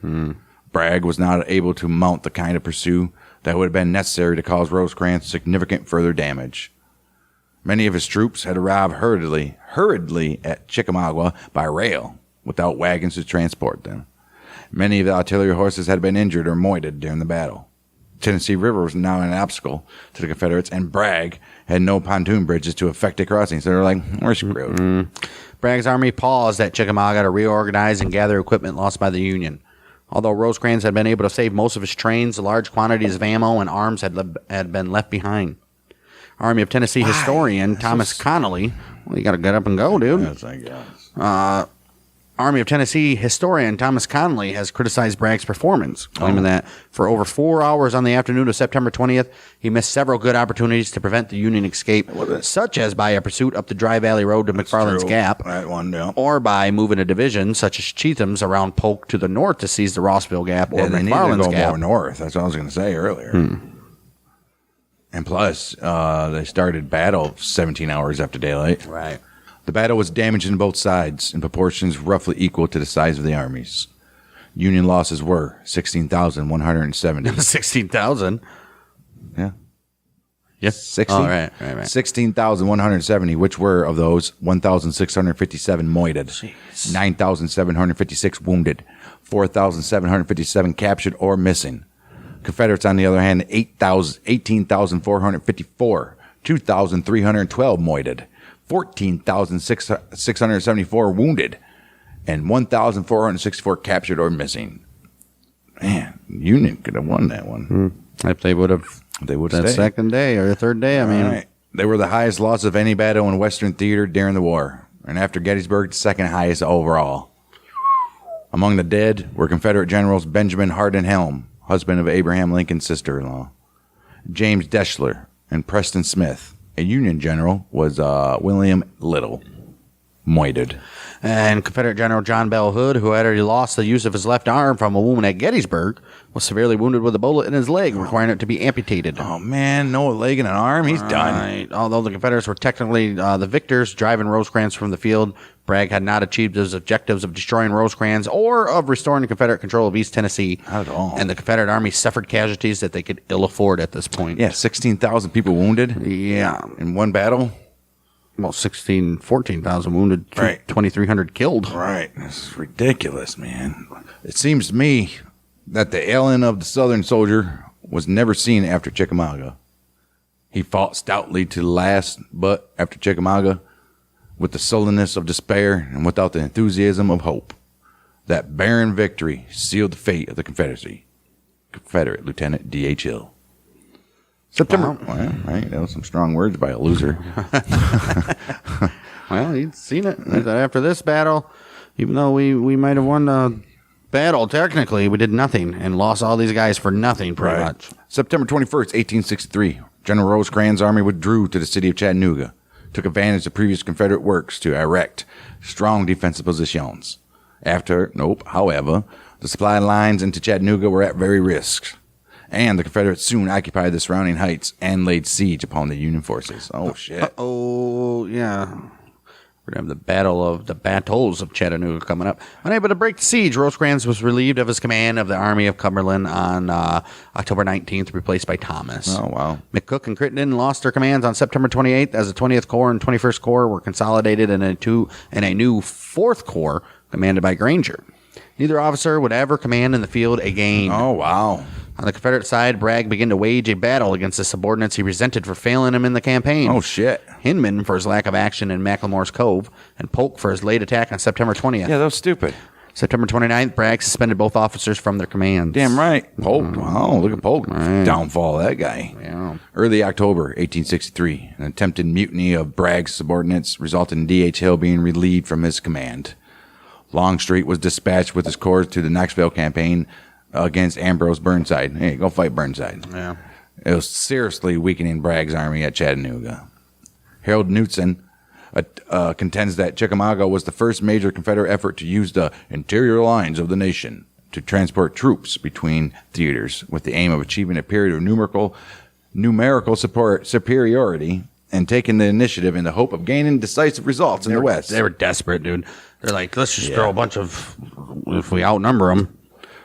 Bragg was not able to mount the kind of pursuit that would have been necessary to cause Rosecrans significant further damage. Many of his troops had arrived hurriedly at Chickamauga by rail, without wagons to transport them. Many of the artillery horses had been injured or moited during the battle. Tennessee River was now an obstacle to the Confederates, and Bragg had no pontoon bridges to effect a crossing. So they're like, "We're screwed." Bragg's army paused at Chickamauga to reorganize and gather equipment lost by the Union. Although Rosecrans had been able to save most of his trains, large quantities of ammo and arms had been left behind. Army of Tennessee historian Thomas Connolly, well, you got to get up and go, dude. Yes, I guess. Army of Tennessee historian Thomas Connolly has criticized Bragg's performance, claiming that for over 4 hours on the afternoon of September 20th, he missed several good opportunities to prevent the Union escape, such as by a pursuit up the Dry Valley Road to McFarland's True. Gap, That one, yeah. or by moving a division such as Chetham's around Polk to the north to seize the Rossville Gap or Yeah, they need to McFarland's go Gap. more north. That's what I was going to say earlier. And plus, they started battle 17 hours after daylight. Right. The battle was damaged on both sides in proportions roughly equal to the size of the armies. Union losses were 16,170. 16,000. Yeah. Yes. 60? Oh, right. 16,170, which were, of those, 1,657 moited, 9,756 wounded, 4,757 captured or missing. Confederates, on the other hand, 18,454, 2,312 moited, 14,674 wounded, and 1,464 captured or missing. Man, Union could have won that one. If they would have They would that stay. second day or the third day, I mean. All right. They were the highest loss of any battle in Western theater during the war, and after Gettysburg, the second highest overall. Among the dead were Confederate generals Benjamin Hardin Helm, husband of Abraham Lincoln's sister-in-law, James Deschler, and Preston Smith. A Union general was William Little. Moited. And Confederate General John Bell Hood, who had already lost the use of his left arm from a wound at Gettysburg, was severely wounded with a bullet in his leg, requiring it to be amputated. Oh, man, no leg and an arm? He's done. Right. Although the Confederates were technically the victors, driving Rosecrans from the field, Bragg had not achieved his objectives of destroying Rosecrans or of restoring Confederate control of East Tennessee. Not at all. And the Confederate Army suffered casualties that they could ill afford at this point. Yeah, 16,000 people wounded. Yeah. In one battle. Well, 14,000 wounded, Right. 2,300 killed. Right. This is ridiculous, man. It seems to me that the alien of the Southern soldier was never seen after Chickamauga. He fought stoutly to the last, but after Chickamauga, with the sullenness of despair and without the enthusiasm of hope, that barren victory sealed the fate of the Confederacy. Confederate Lieutenant D.H. Hill. September. Well, right. That was some strong words by a loser. Well, he'd seen it. After this battle, even though we might have won the battle, technically, we did nothing and lost all these guys for nothing, pretty much. September 21st, 1863. General Rosecrans' army withdrew to the city of Chattanooga, took advantage of previous Confederate works to erect strong defensive positions. However, the supply lines into Chattanooga were at very risk, and the Confederates soon occupied the surrounding heights and laid siege upon the Union forces. Oh, shit. Oh, yeah. We're going to have the battles of Chattanooga coming up. Unable to break the siege, Rosecrans was relieved of his command of the Army of Cumberland on October 19th, replaced by Thomas. Oh, wow. McCook and Crittenden lost their commands on September 28th as the 20th Corps and 21st Corps were consolidated in a new 4th Corps commanded by Granger. Neither officer would ever command in the field again. Oh, wow. On the Confederate side, Bragg began to wage a battle against the subordinates he resented for failing him in the campaign. Oh, shit. Hinman for his lack of action in McLemore's Cove, and Polk for his late attack on September 20th. Yeah, that was stupid. September 29th, Bragg suspended both officers from their commands. Damn right. Polk. Wow, look at Polk. Right. Downfall of that guy. Yeah. Early October 1863, an attempted mutiny of Bragg's subordinates resulted in D.H. Hill being relieved from his command. Longstreet was dispatched with his corps to the Knoxville campaign against Ambrose Burnside. Hey, go fight Burnside. Yeah. It was seriously weakening Bragg's army at Chattanooga. Harold Knudsen contends that Chickamauga was the first major Confederate effort to use the interior lines of the nation to transport troops between theaters with the aim of achieving a period of numerical superiority and taking the initiative in the hope of gaining decisive results in the West. They were desperate, dude. They're like, let's just throw a bunch of, if we outnumber them.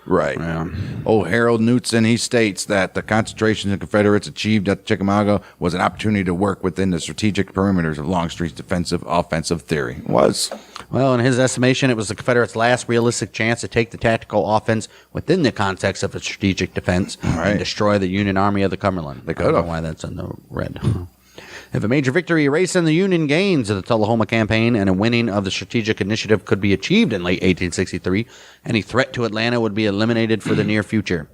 Right. Yeah. Harold Knudsen, he states that the concentration the Confederates achieved at Chickamauga was an opportunity to work within the strategic perimeters of Longstreet's defensive-offensive theory. Well, in his estimation, it was the Confederates' last realistic chance to take the tactical offense within the context of a strategic defense and destroy the Union Army of the Cumberland. They I don't know why that's in the red. If a major victory erased in the Union gains of the Tullahoma campaign and a winning of the strategic initiative could be achieved in late 1863, any threat to Atlanta would be eliminated for the near future.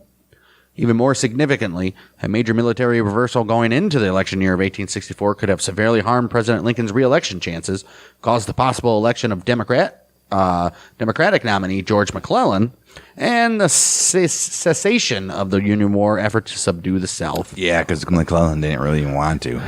Even more significantly, a major military reversal going into the election year of 1864 could have severely harmed President Lincoln's re-election chances, caused the possible election of Democratic nominee George McClellan, and the cessation of the Union War effort to subdue the South. Yeah, because McClellan didn't really even want to.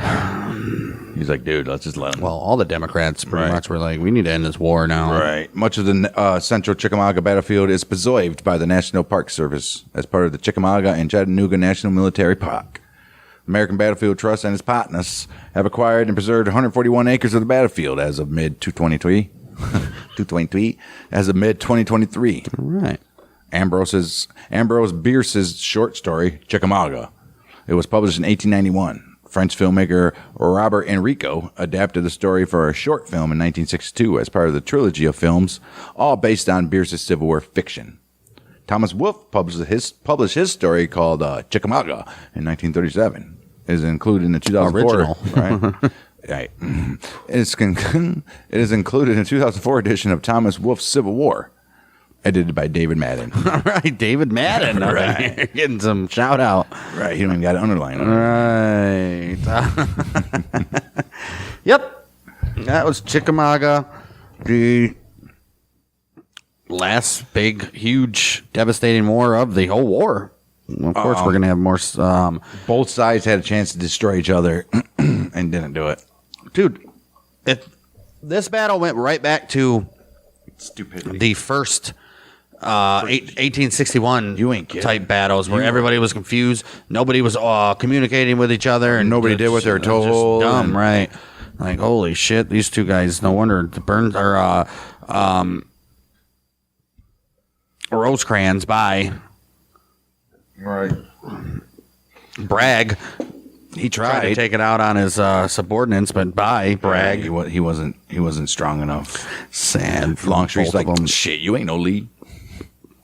He's like, dude, let's just let him. Well, all the Democrats pretty much were like, we need to end this war now. Right. Much of the central Chickamauga battlefield is preserved by the National Park Service as part of the Chickamauga and Chattanooga National Military Park. American Battlefield Trust and its partners have acquired and preserved 141 acres of the battlefield as of mid-2023. As of mid-2023. All right. Ambrose Bierce's short story, Chickamauga. It was published in 1891. French filmmaker Robert Enrico adapted the story for a short film in 1962 as part of the trilogy of films, all based on Bierce's Civil War fiction. Thomas Wolfe published his story called Chickamauga in 1937. It is included in the 2004 original, right? Right. It is included in the 2004 edition of Thomas Wolfe's Civil War, edited by David Madden. All right, David Madden. Right. You're getting some shout out. Right. He don't even got it underlined. Right. Yep. That was Chickamauga, the last big, huge, devastating war of the whole war. Of course, we're going to have more. Both sides had a chance to destroy each other and didn't do it. Dude, if This battle went right back to Stupidity. the first 1861 You ain't kidding. type battles where everybody was confused. Nobody was communicating with each other. And Nobody did what they were told. Just dumb, and- right? Like, holy shit, these two guys, no wonder the Burns are Rosecrans by Right. Bragg. He tried to take it out on his subordinates, but by Bragg, He wasn't strong enough. sad. Longstreet's both like, of them. shit, you ain't no Lee.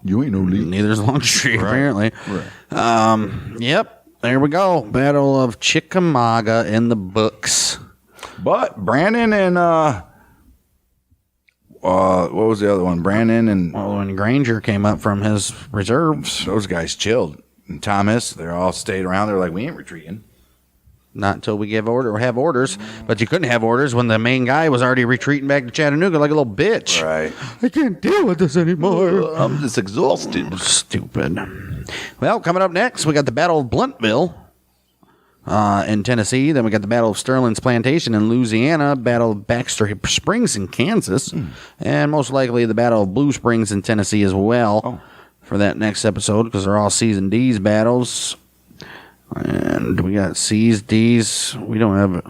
You ain't no Lee. Neither's Longstreet, apparently. Right. Yep, there we go. Battle of Chickamauga in the books. But Brandon and what was the other one? Brandon and Well, when Granger came up from his reserves, those guys chilled. And Thomas, they all stayed around. They're like, we ain't retreating. not until we have orders, but you couldn't have orders when the main guy was already retreating back to Chattanooga like a little bitch. Right. I can't deal with this anymore. I'm just exhausted. Stupid. Well, coming up next, we got the Battle of Bluntville in Tennessee. Then we got the Battle of Sterling's Plantation in Louisiana, Battle of Baxter Springs in Kansas, and most likely the Battle of Blue Springs in Tennessee as well for that next episode because they're all C's and D's battles. And we got C's, D's. We don't have...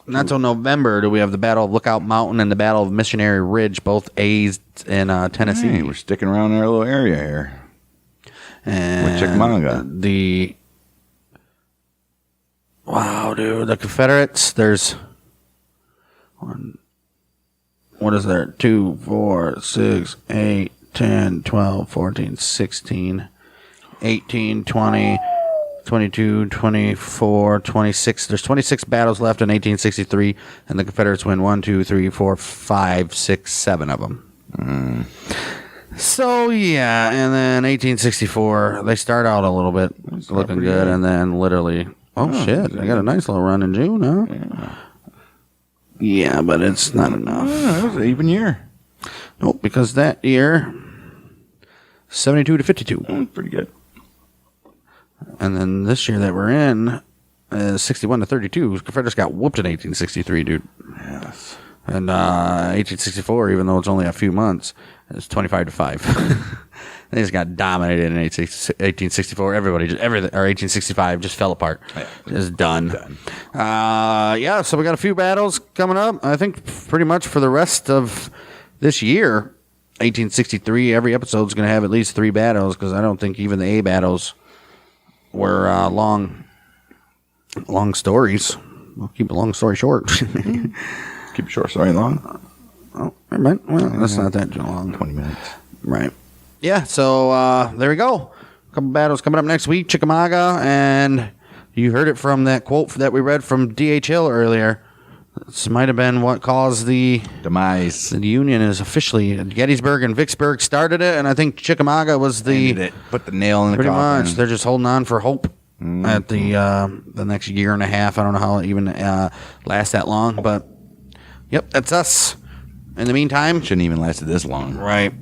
Not till November do we have the Battle of Lookout Mountain and the Battle of Missionary Ridge, both A's in Tennessee. Hey, we're sticking around our little area here. And With Chickamauga. Wow, dude. The Confederates, there's... What is there? 2, 4, 6, 8, 10, 12, 14, 16, 18, 20... 22, 24, 26. There's 26 battles left in 1863, and the Confederates win 1, 2, 3, 4, 5, 6, 7 of them. So, yeah, and then 1864, they start out a little bit looking good, and then literally, shit, they got a nice little run in June, huh? Yeah, but it's not enough. It was an even year. Nope, because that year, 72 to 52. Pretty good. And then this year that we're in, 61 to 32. Confederates got whooped in 1863, dude. Yes. And 1864, even though it's only a few months, it's 25 to 5. They just got dominated in 1864. Everybody, or 1865, just fell apart. Yeah. Just done. Yeah, so we got a few battles coming up. I think pretty much for the rest of this year, 1863, every episode's going to have at least 3 battles because I don't think even the A battles were long stories. We'll keep a long story short. Keep it short, sorry, long. Oh, never mind. Well, that's not that long. 20 minutes. Right. Yeah, so there we go. A couple battles coming up next week. Chickamauga, and you heard it from that quote that we read from D.H. Hill earlier. This might have been what caused the Demise. The Union is officially Gettysburg and Vicksburg started it, and I think Chickamauga was Ended it. Put the nail in the pretty coffin. much. They're just holding on for hope at the next year and a half. I don't know how it even lasts that long, but yep, that's us. In the meantime, Shouldn't even lasted this long. right?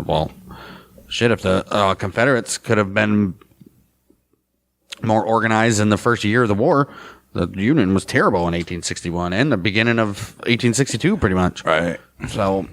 Well, shit. If the Confederates could have been more organized in the first year of the war. The Union was terrible in 1861 and the beginning of 1862, pretty much. Right. So,